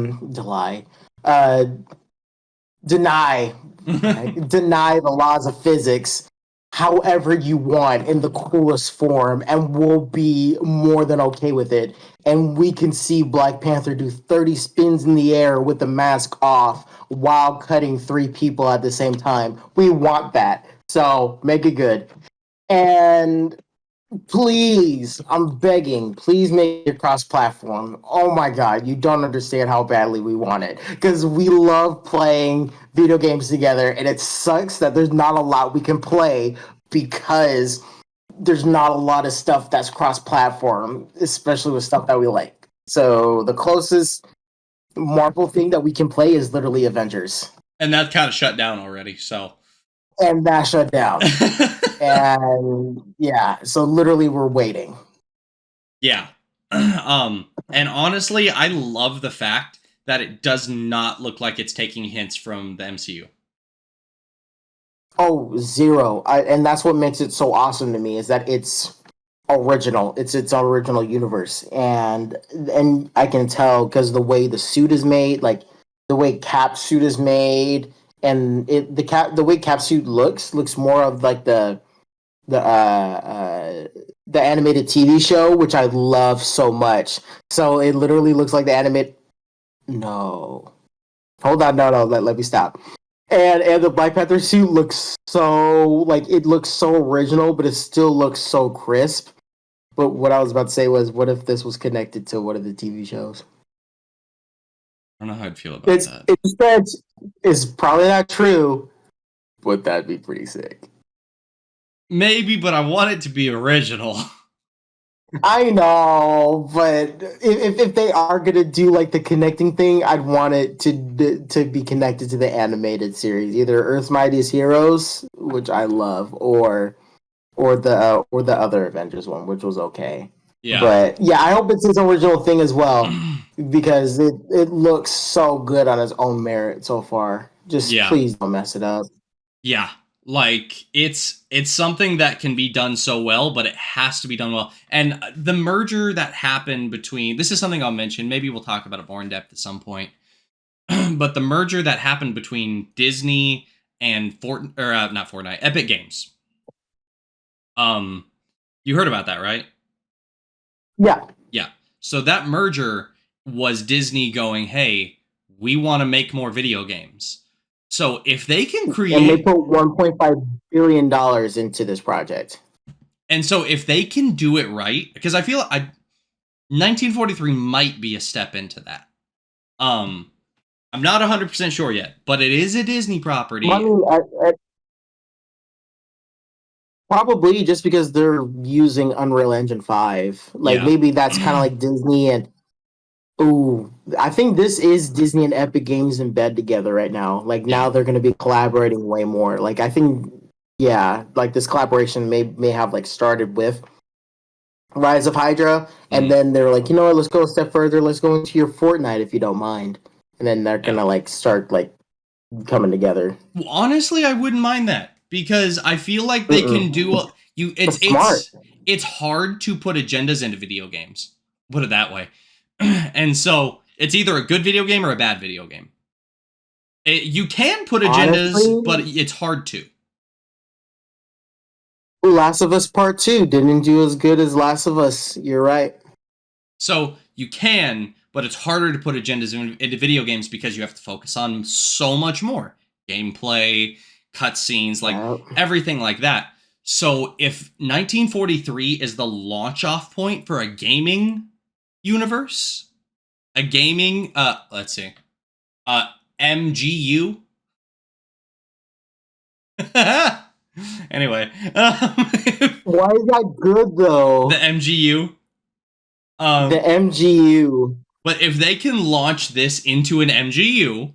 laws of physics however you want in the coolest form, and we'll be more than okay with it. And we can see Black Panther do 30 spins in the air with the mask off while cutting 3 people at the same time. We want that. So make it good. And please, I'm begging, please make it cross-platform. Oh my God, you don't understand how badly we want it. Because we love playing video games together, and it sucks that there's not a lot we can play because there's not a lot of stuff that's cross-platform, especially with stuff that we like. So the closest Marvel thing that we can play is literally Avengers. And that kind of shut down already, so... And that shut down. And yeah, so literally we're waiting. Yeah. And honestly, I love the fact that it does not look like it's taking hints from the MCU. Oh, zero. And that's what makes it so awesome to me, is that it's original. It's its original universe. And I can tell because the way the suit is made, like the way Cap's suit is made, and the way Cap's suit looks more of like the animated TV show, which I love so much. So it literally looks like the animate. No, hold on, no, let me stop. And the Black Panther suit looks so it looks so original, but it still looks so crisp. But what I was about to say was, what if this was connected to one of the TV shows? I don't know how I'd feel about that. It's probably not true, but that'd be pretty sick. Maybe, but I want it to be original. I know, but if they are gonna do like the connecting thing, I'd want it to be connected to the animated series, either Earth's Mightiest Heroes, which I love, or the other Avengers one, which was okay. Yeah. But yeah, I hope it's his original thing as well, because it looks so good on its own merit so far. Please don't mess it up. Yeah. Like, it's something that can be done so well, but it has to be done well. And the merger that happened between... This is something I'll mention. Maybe we'll talk about it more in depth at some point. But the merger that happened between Disney and not Fortnite, Epic Games. You heard about that, right? Yeah. Yeah. So that merger was Disney going, hey, we want to make more video games. So if they can create... And they put $1.5 billion into this project. And so if they can do it right, because I feel 1943 might be a step into that. I'm not 100% sure yet, but it is a Disney property. I mean, probably just because they're using Unreal Engine 5. Like, maybe that's kind of like Disney and... Ooh, I think this is Disney and Epic Games in bed together right now. Like, now they're going to be collaborating way more. Like, I think, like, this collaboration may have, like, started with Rise of Hydra, and then they're like, you know what, let's go a step further. Let's go into your Fortnite, if you don't mind. And then they're going to, like, start, like, coming together. Well, honestly, I wouldn't mind that, because I feel like they can do... It's hard to put agendas into video games. Put it that way. And so it's either a good video game or a bad video game. You can put agendas, honestly, but it's hard to. Last of Us Part 2 didn't do as good as Last of Us. You're right. So you can, but it's harder to put agendas into video games because you have to focus on so much more. Gameplay, cutscenes, like everything like that. So if 1943 is the launch off point for a gaming universe, a gaming let's see, MGU. Anyway, why is that good though? The MGU. The MGU. But if they can launch this into an MGU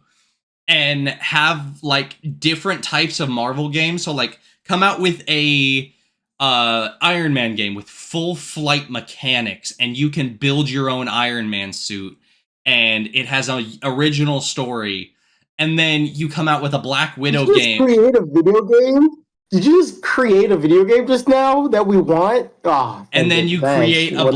and have like different types of Marvel games, so like come out with a Iron Man game with full flight mechanics, and you can build your own Iron Man suit, and it has an original story, and then you come out with a Black Widow game. Did you just create a video game? Did you just create a video game just now that we want? Oh, and then you create a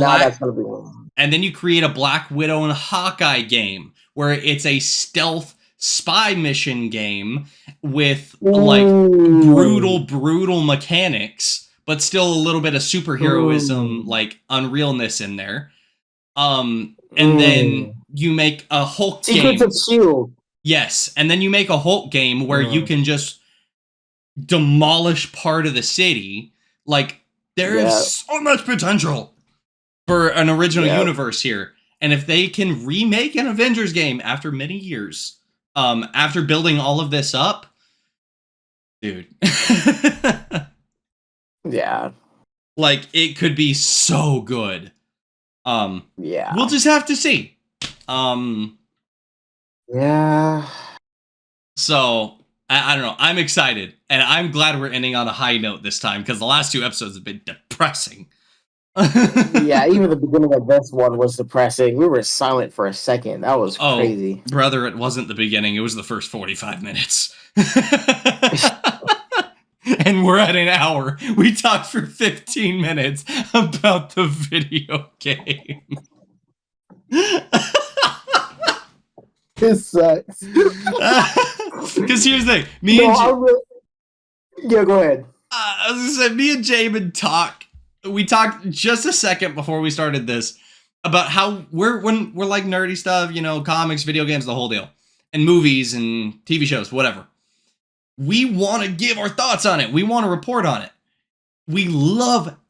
Black Widow and Hawkeye game where it's a stealth spy mission game with like brutal mechanics, but still a little bit of superheroism, like unrealness in there. And then you make a Hulk game. Secrets of S.H.I.E.L.D. Yes, and then you make a Hulk game where you can just demolish part of the city. Like, there is so much potential for an original universe here. And if they can remake an Avengers game after many years, after building all of this up, dude. Like, it could be so good. We'll just have to see. So, I don't know. I'm excited. And I'm glad we're ending on a high note this time, because the last 2 episodes have been depressing. Even the beginning of this one was depressing. We were silent for a second. That was crazy. Brother, it wasn't the beginning. It was the first 45 minutes. And we're at an hour. We talked for 15 minutes about the video game. This sucks. Because here's the thing. Go ahead. I was going to say, me and Jamin we talked just a second before we started this about how we're like nerdy stuff, comics, video games, the whole deal, and movies and TV shows, whatever. We want to give our thoughts on it. We want to report on it. We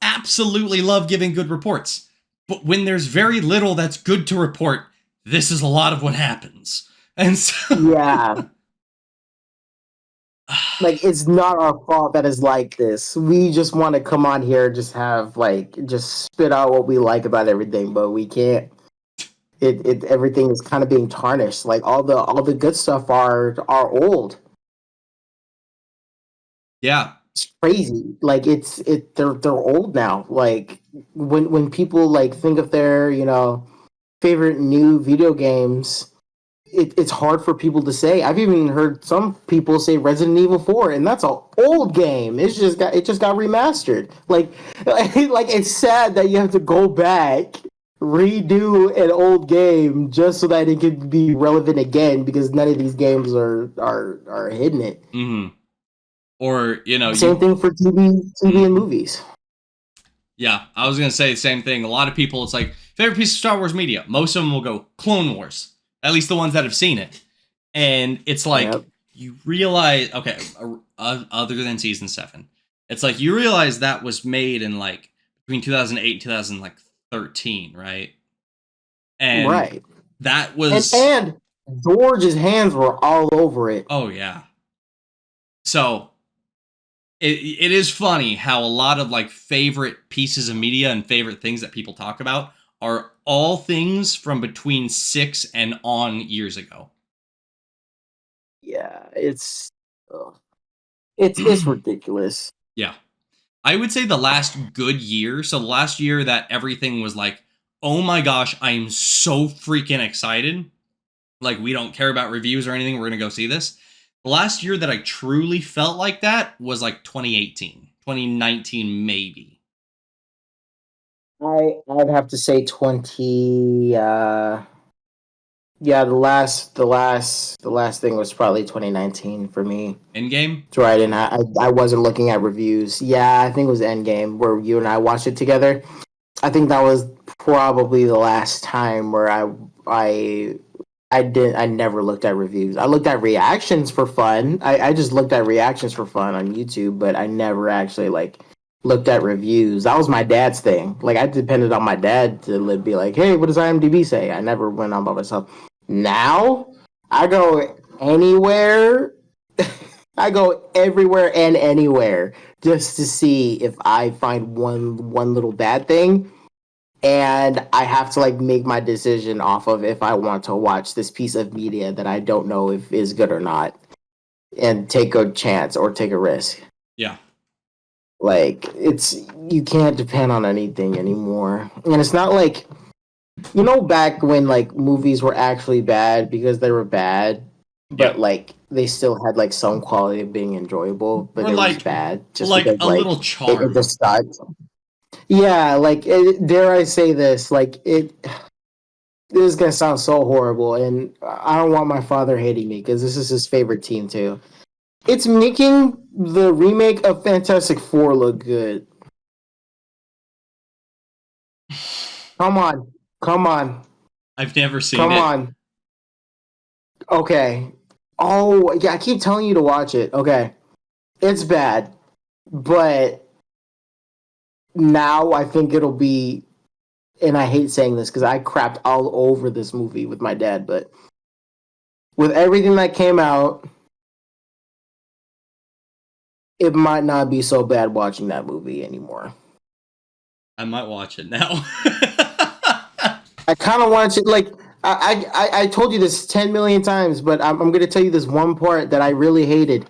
absolutely love giving good reports. But when there's very little that's good to report, this is a lot of what happens. And so... like, it's not our fault that it's like this. We just want to come on here and just have, just spit out what we like about everything, but we can't. Everything is kind of being tarnished. Like, all the good stuff are old. Yeah. It's crazy. Like, they're old now. Like, when people, like, think of their, favorite new video games, it's hard for people to say. I've even heard some people say Resident Evil 4, and that's an old game. It just got remastered. Like it's sad that you have to go back, redo an old game just so that it could be relevant again, because none of these games are hitting it. Mm-hmm. Or same thing for TV and movies. Yeah, I was gonna say the same thing. A lot of people, it's like favorite piece of Star Wars media. Most of them will go Clone Wars. At least the ones that have seen it. And it's like, you realize, okay, other than season 7, It's like you realize that was made in like between 2008 and 2013, right? And Right. that was And George's hands were all over it. oh yeah. So it is funny how a lot of like favorite pieces of media and favorite things that people talk about are all things from between 6 and on years ago. Yeah, it's ridiculous. Yeah. I would say the last good year, so the last year that everything was like, oh my gosh, I am so freaking excited. Like, we don't care about reviews or anything. We're going to go see this. The last year that I truly felt like that was like 2018, 2019, maybe. I'd have to say 20. Yeah, the last thing was probably 2019 for me. Endgame? That's right, and I wasn't looking at reviews. Yeah, I think it was Endgame where you and I watched it together. I think that was probably the last time where I never looked at reviews. I looked at reactions for fun. I just looked at reactions for fun on YouTube, but I never actually like looked at reviews. That was my dad's thing. Like I depended on my dad to be like, hey, what does IMDb say? I never went on by myself. Now I go anywhere. I go everywhere and anywhere just to see if I find one little bad thing, and I have to like make my decision off of if I want to watch this piece of media that I don't know if is good or not, and take a chance or take a risk. Yeah. Like it's you can't depend on anything anymore, and it's not like back when like movies were actually bad because they were bad, but like they still had like some quality of being enjoyable, but Or it was like bad just like because a like little it charm. just sucked. Yeah, like dare I say this? Like it. This is gonna sound so horrible, and I don't want my father hating me because this is his favorite team too. It's making the remake of Fantastic Four look good. Come on, come on, I've never seen come it. on. Okay. Oh yeah, I keep telling you to watch it. Okay, it's bad, but now I think it'll be. And I hate saying this because I crapped all over this movie with my dad, but with everything that came out, it might not be so bad watching that movie anymore. I might watch it now. I kind of want to like I told you this 10 million times, but I'm going to tell you this one part that I really hated.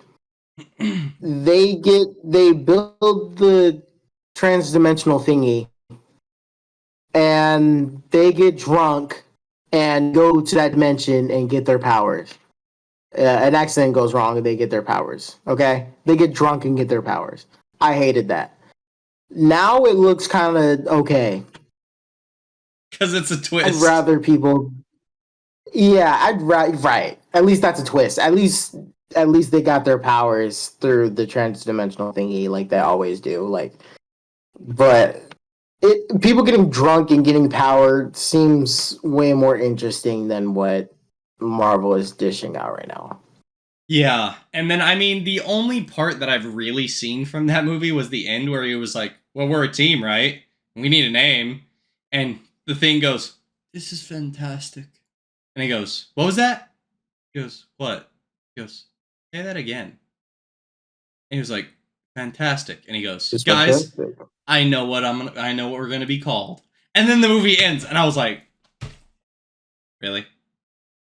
They build the transdimensional thingy, and they get drunk and go to that dimension and get their powers. An accident goes wrong and they get their powers. Okay, they get drunk and get their powers. I hated that. Now it looks kind of okay. Because it's a twist. I'd rather people. Yeah, right. At least that's a twist. At least they got their powers through the transdimensional thingy, like they always do. Like, but people getting drunk and getting powered seems way more interesting than what Marvel is dishing out right now. Yeah. And then, I mean, the only part that I've really seen from that movie was the end where he was like, well, we're a team, right? We need a name. And the thing goes, this is fantastic. And he goes, what was that? He goes, what? He goes, say that again. And he was like, fantastic. And he goes, It's guys, fantastic. I know what we're gonna be called. And then the movie ends, and I was like, really?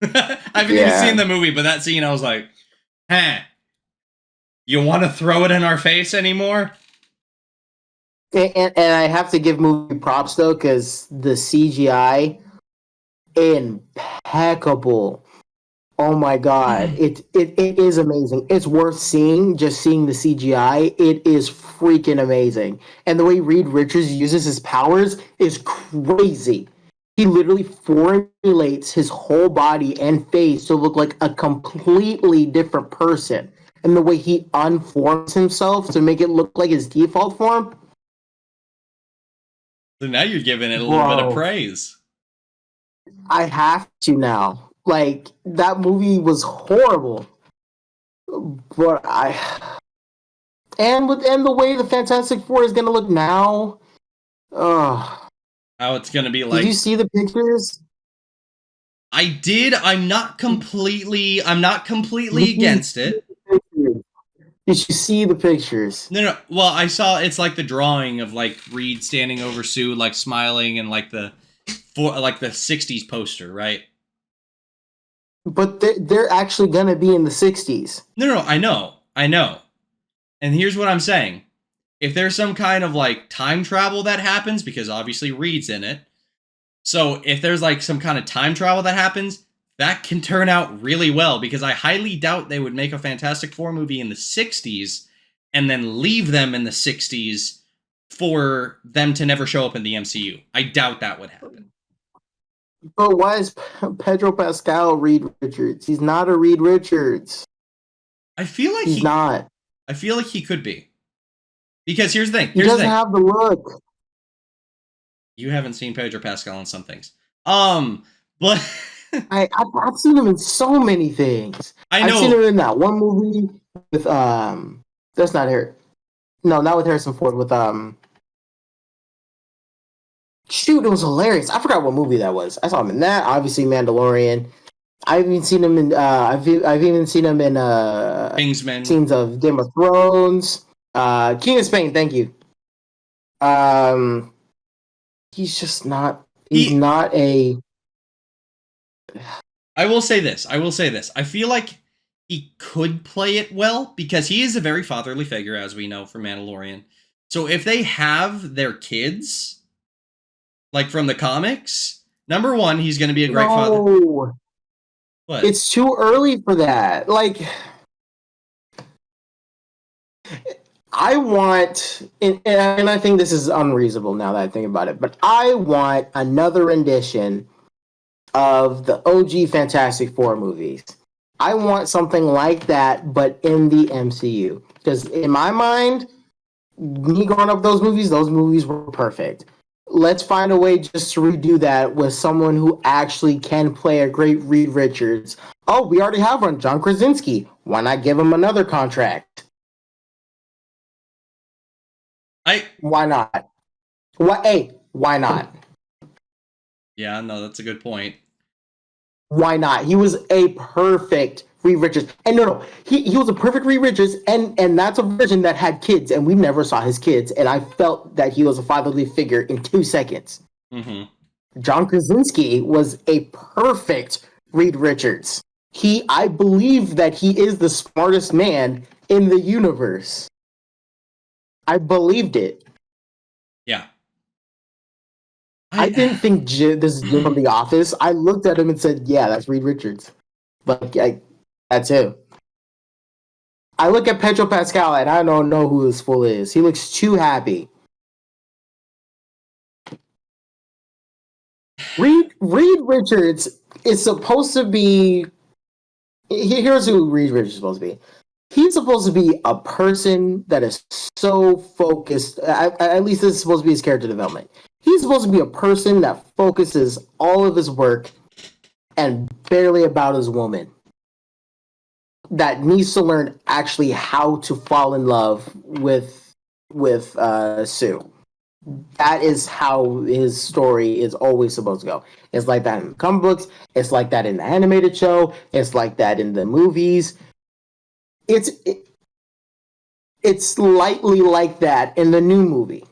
I haven't even seen the movie, but that scene, I was like, huh. You want to throw it in our face anymore? And I have to give movie props though, because the CGI impeccable. Oh my god, it is amazing. It's worth seeing. Just seeing the CGI, it is freaking amazing. And the way Reed Richards uses his powers is crazy. He literally formulates his whole body and face to look like a completely different person. And the way he unforms himself to make it look like his default form. So now you're giving it a little bit of praise. I have to now. Like that movie was horrible, but And the way the Fantastic Four is going to look now, how it's going to be like. Did you see the pictures? I did. I'm not completely against it. Did you see the pictures? No. Well, I saw it's like the drawing of like Reed standing over Sue, like smiling, and like the 60s poster, right? But they're actually gonna be in the 60s. No, I know. And here's what I'm saying: if there's some kind of like time travel that happens, because obviously Reed's in it, so if there's like some kind of time travel that happens, that can turn out really well, because I highly doubt they would make a Fantastic Four movie in the 60s and then leave them in the 60s for them to never show up in the MCU. I doubt that would happen. But why is Pedro Pascal Reed Richards? He's not a Reed Richards. I feel like he's not. I feel like he could be. Because here's the thing. He doesn't have the look. You haven't seen Pedro Pascal in some things. But I've seen him in so many things. I know. I've seen him in that one movie with that's not her. No, not with Harrison Ford. With shoot, it was hilarious. I forgot what movie that was. I saw him in that. Obviously, Mandalorian. I've even seen him in. I've even seen him in Kingsman. Scenes of Game of Thrones. King of Spain. Thank you. He's just not. He's not a. I will say this. I feel like he could play it well, because he is a very fatherly figure, as we know from Mandalorian. So if they have their kids, like from the comics, number one, he's going to be a great father. What? It's too early for that. Like, I want, and I think this is unreasonable now that I think about it, but I want another rendition of the OG Fantastic Four movies. I want something like that, but in the MCU. Because in my mind, me growing up those movies were perfect. Let's find a way just to redo that with someone who actually can play a great Reed Richards. Oh, we already have one, John Krasinski. Why not give him another contract? Why not? Why not? Yeah, no, that's a good point. Why not? He was a perfect Reed Richards. And no, he was a perfect Reed Richards, and that's a version that had kids, and we never saw his kids, and I felt that he was a fatherly figure in 2 seconds. Mm-hmm. John Krasinski was a perfect Reed Richards. I believe that he is the smartest man in the universe. I believed it. Yeah. I didn't think this is Jim from The Office. I looked at him and said, yeah, that's Reed Richards. But that's him. I look at Pedro Pascal and I don't know who this fool is. He looks too happy. Reed Richards is supposed to be... Here's who Reed Richards is supposed to be. He's supposed to be a person that is so focused. At least this is supposed to be his character development. He's supposed to be a person that focuses all of his work and barely about his woman. That needs to learn actually how to fall in love with Sue. That is how his story is always supposed to go. It's like that in the comic books. It's like that in the animated show. It's like that in the movies. It's slightly like that in the new movie.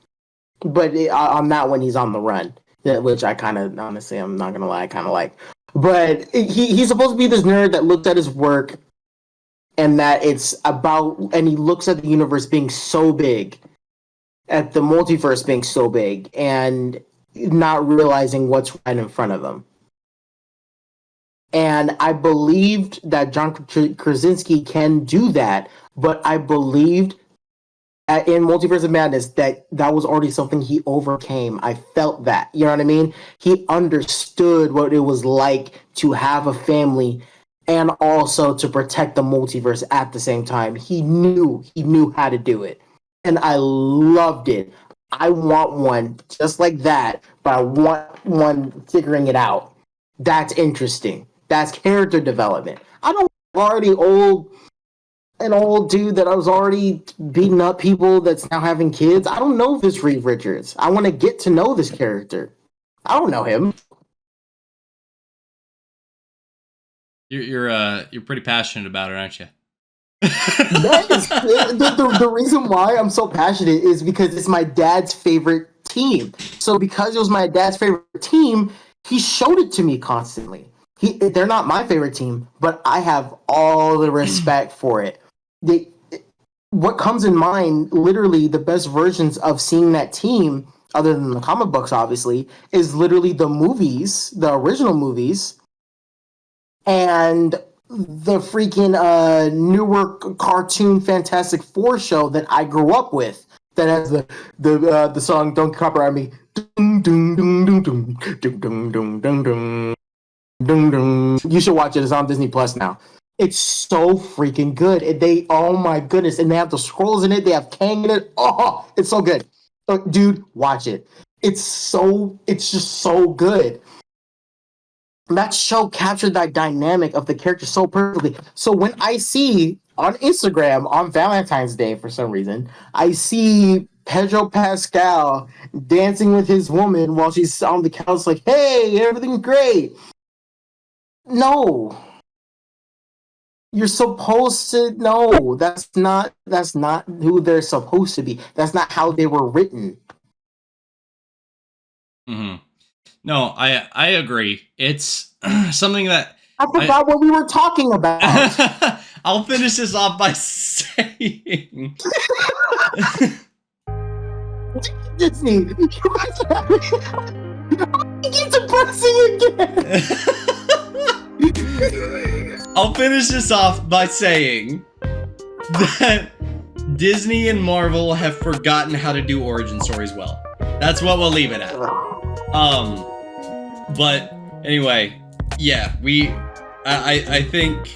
But on that one, he's on the run, which I kind of, honestly, I'm not going to lie, I kind of like. But he's supposed to be this nerd that looks at his work and that it's about, and he looks at the universe being so big, at the multiverse being so big, and not realizing what's right in front of him. And I believed that John Krasinski can do that, but I believed in Multiverse of Madness that was already something he overcame. I felt that. You know what I mean? He understood what it was like to have a family and also to protect the multiverse at the same time. He knew how to do it. And I loved it. I want one just like that, but I want one figuring it out. That's interesting. That's character development. I don't already old an old dude that I was already beating up people that's now having kids. I don't know if it's Reed Richards. I want to get to know this character. I don't know him. You're pretty passionate about it, aren't you? Yes. The reason why I'm so passionate is because it's my dad's favorite team. So because it was my dad's favorite team, he showed it to me constantly. They're not my favorite team, but I have all the respect for it. What comes in mind, literally the best versions of seeing that team, other than the comic books, obviously, is literally the movies, the original movies, and the freaking newer cartoon Fantastic Four show that I grew up with. That has the song "Don't Copyright Me." You should watch it. It's on Disney Plus now. It's so freaking good. Oh my goodness, and they have the scrolls in it. They have Kang in it. Oh, it's so good. Dude, watch it. It's just so good. That show captured that dynamic of the character so perfectly. So when I see on Instagram on Valentine's Day, for some reason, I see Pedro Pascal dancing with his woman while she's on the couch, like, "Hey, everything's great." No, you're supposed to. No, that's not who they're supposed to be. That's not how they were written. Mm-hmm. No, I agree. It's something that I forgot what we were talking about. I'll finish this off by saying Disney, it's depressing again. I'll finish this off by saying that Disney and Marvel have forgotten how to do origin stories well. That's what we'll leave it at. But anyway, yeah, I think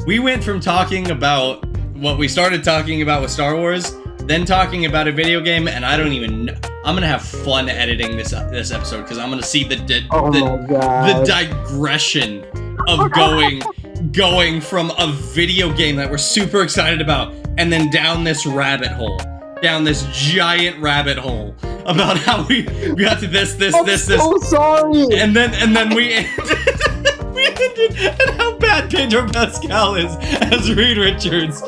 we went from talking about what we started talking about with Star Wars, then talking about a video game, and I don't even know. I'm gonna have fun editing this episode because I'm gonna see the digression of going from a video game that we're super excited about and then down this giant rabbit hole about how we got to this. I'm so sorry. And then we ended at how bad Pedro Pascal is as Reed Richards.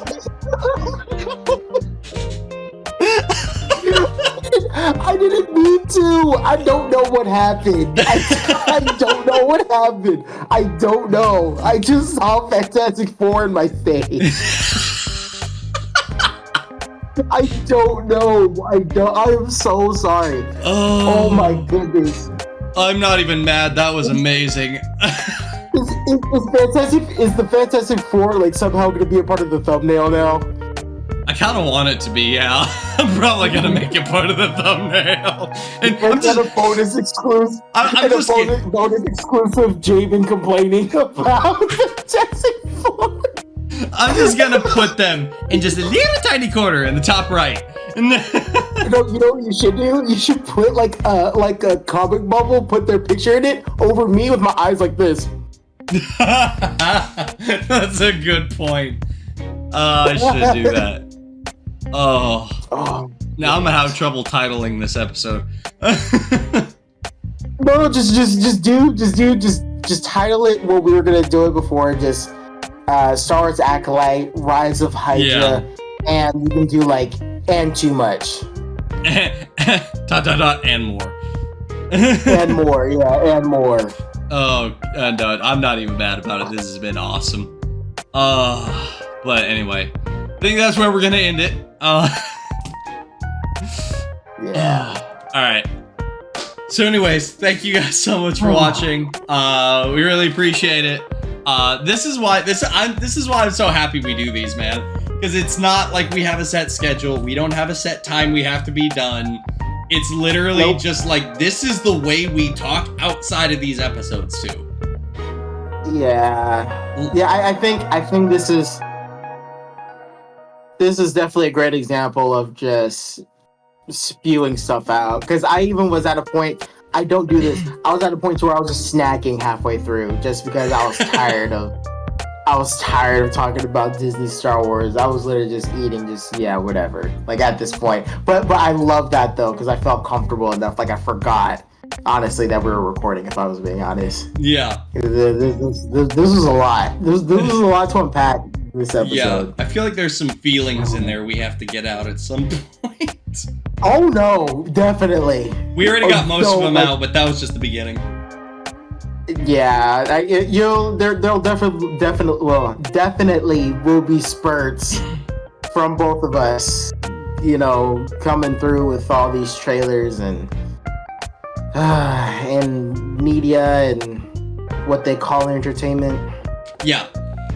I didn't mean to. I don't know what happened. I don't know what happened. I don't know. I just saw Fantastic Four in my face. I don't know. I am so sorry. Oh my goodness. I'm not even mad. That was amazing. Is the Fantastic Four like somehow going to be a part of the thumbnail now? I kind of want it to be, yeah. I'm probably gonna make it part of the thumbnail. And I'm just a bonus exclusive. Bonus exclusive. Jamin complaining about Fantastic Four. I'm just gonna put them in just a little tiny corner in the top right. And then you know what you should do? You should put like a comic bubble, put their picture in it over me with my eyes like this. That's a good point. I should do that. Oh. Now I'm gonna have trouble titling this episode. No, just title it what we were gonna do it before. Just Star Wars Acolyte, Rise of Hydra, and you can do like and too much. And more. And more, and more. Oh, and I'm not even mad about it. This has been awesome. But anyway, I think that's where we're gonna end it. Yeah. All right. So, anyways, thank you guys so much for watching. We really appreciate it. This is why I'm so happy we do these, man. Because it's not like we have a set schedule. We don't have a set time we have to be done. It's literally just like this is the way we talk outside of these episodes too. Yeah. I think this is definitely a great example of just spewing stuff out. Because I even was at a point. I don't do this. I was at a point where I was just snacking halfway through, just because I was tired of I was tired of talking about Disney Star Wars. I was literally just eating, whatever. Like at this point, but I love that though because I felt comfortable enough. Like I forgot, honestly, that we were recording. If I was being honest, yeah, this was a lot. This was a lot to unpack. This episode. Yeah, I feel like there's some feelings in there we have to get out at some point. Oh no, definitely. We already got most of them out, but that was just the beginning. Yeah, there'll definitely will be spurts from both of us, coming through with all these trailers and media and what they call entertainment. Yeah.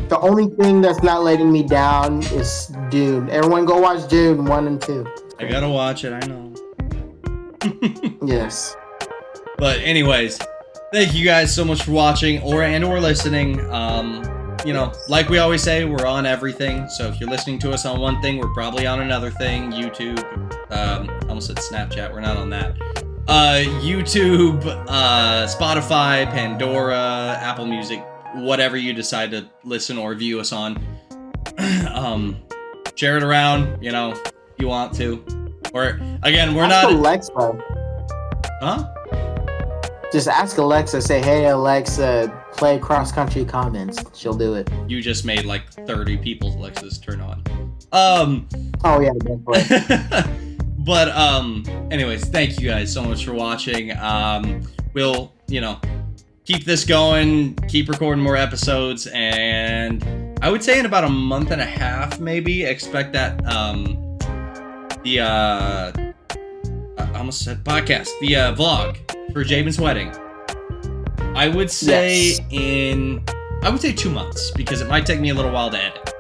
The only thing that's not letting me down is Dune. Everyone go watch Dune 1 and 2. I gotta watch it, I know. Yes. But anyways, thank you guys so much for watching or listening. Like we always say, we're on everything. So if you're listening to us on one thing, we're probably on another thing. YouTube, almost said Snapchat, we're not on that. YouTube, Spotify, Pandora, Apple Music, whatever you decide to listen or view us on. Share it around, if you want to. Or again, we're ask not Alexa. Huh? Just ask Alexa, say, "Hey Alexa, play Cross Country Comments." She'll do it. You just made like 30 people's Alexas turn on. Oh yeah, definitely. But anyways, thank you guys so much for watching. We'll, keep this going, keep recording more episodes, and I would say in about a month and a half, maybe, expect that I almost said podcast, the vlog for Jabin's wedding. I would say 2 months, because it might take me a little while to edit.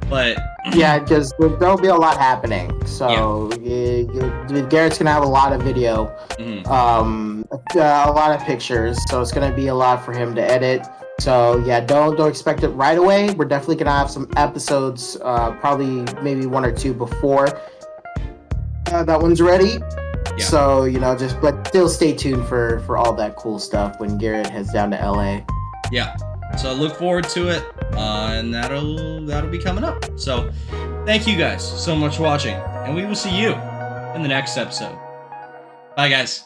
But yeah, because there'll be a lot happening. So Garrett's gonna have a lot of video, a lot of pictures. So it's gonna be a lot for him to edit. So yeah, don't expect it right away. We're definitely gonna have some episodes, probably maybe 1 or 2 before that one's ready. Yeah. So but still stay tuned for all that cool stuff when Garrett heads down to LA. Yeah. So look forward to it, and that'll be coming up. So thank you guys so much for watching, and we will see you in the next episode. Bye, guys.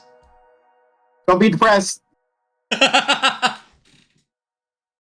Don't be depressed.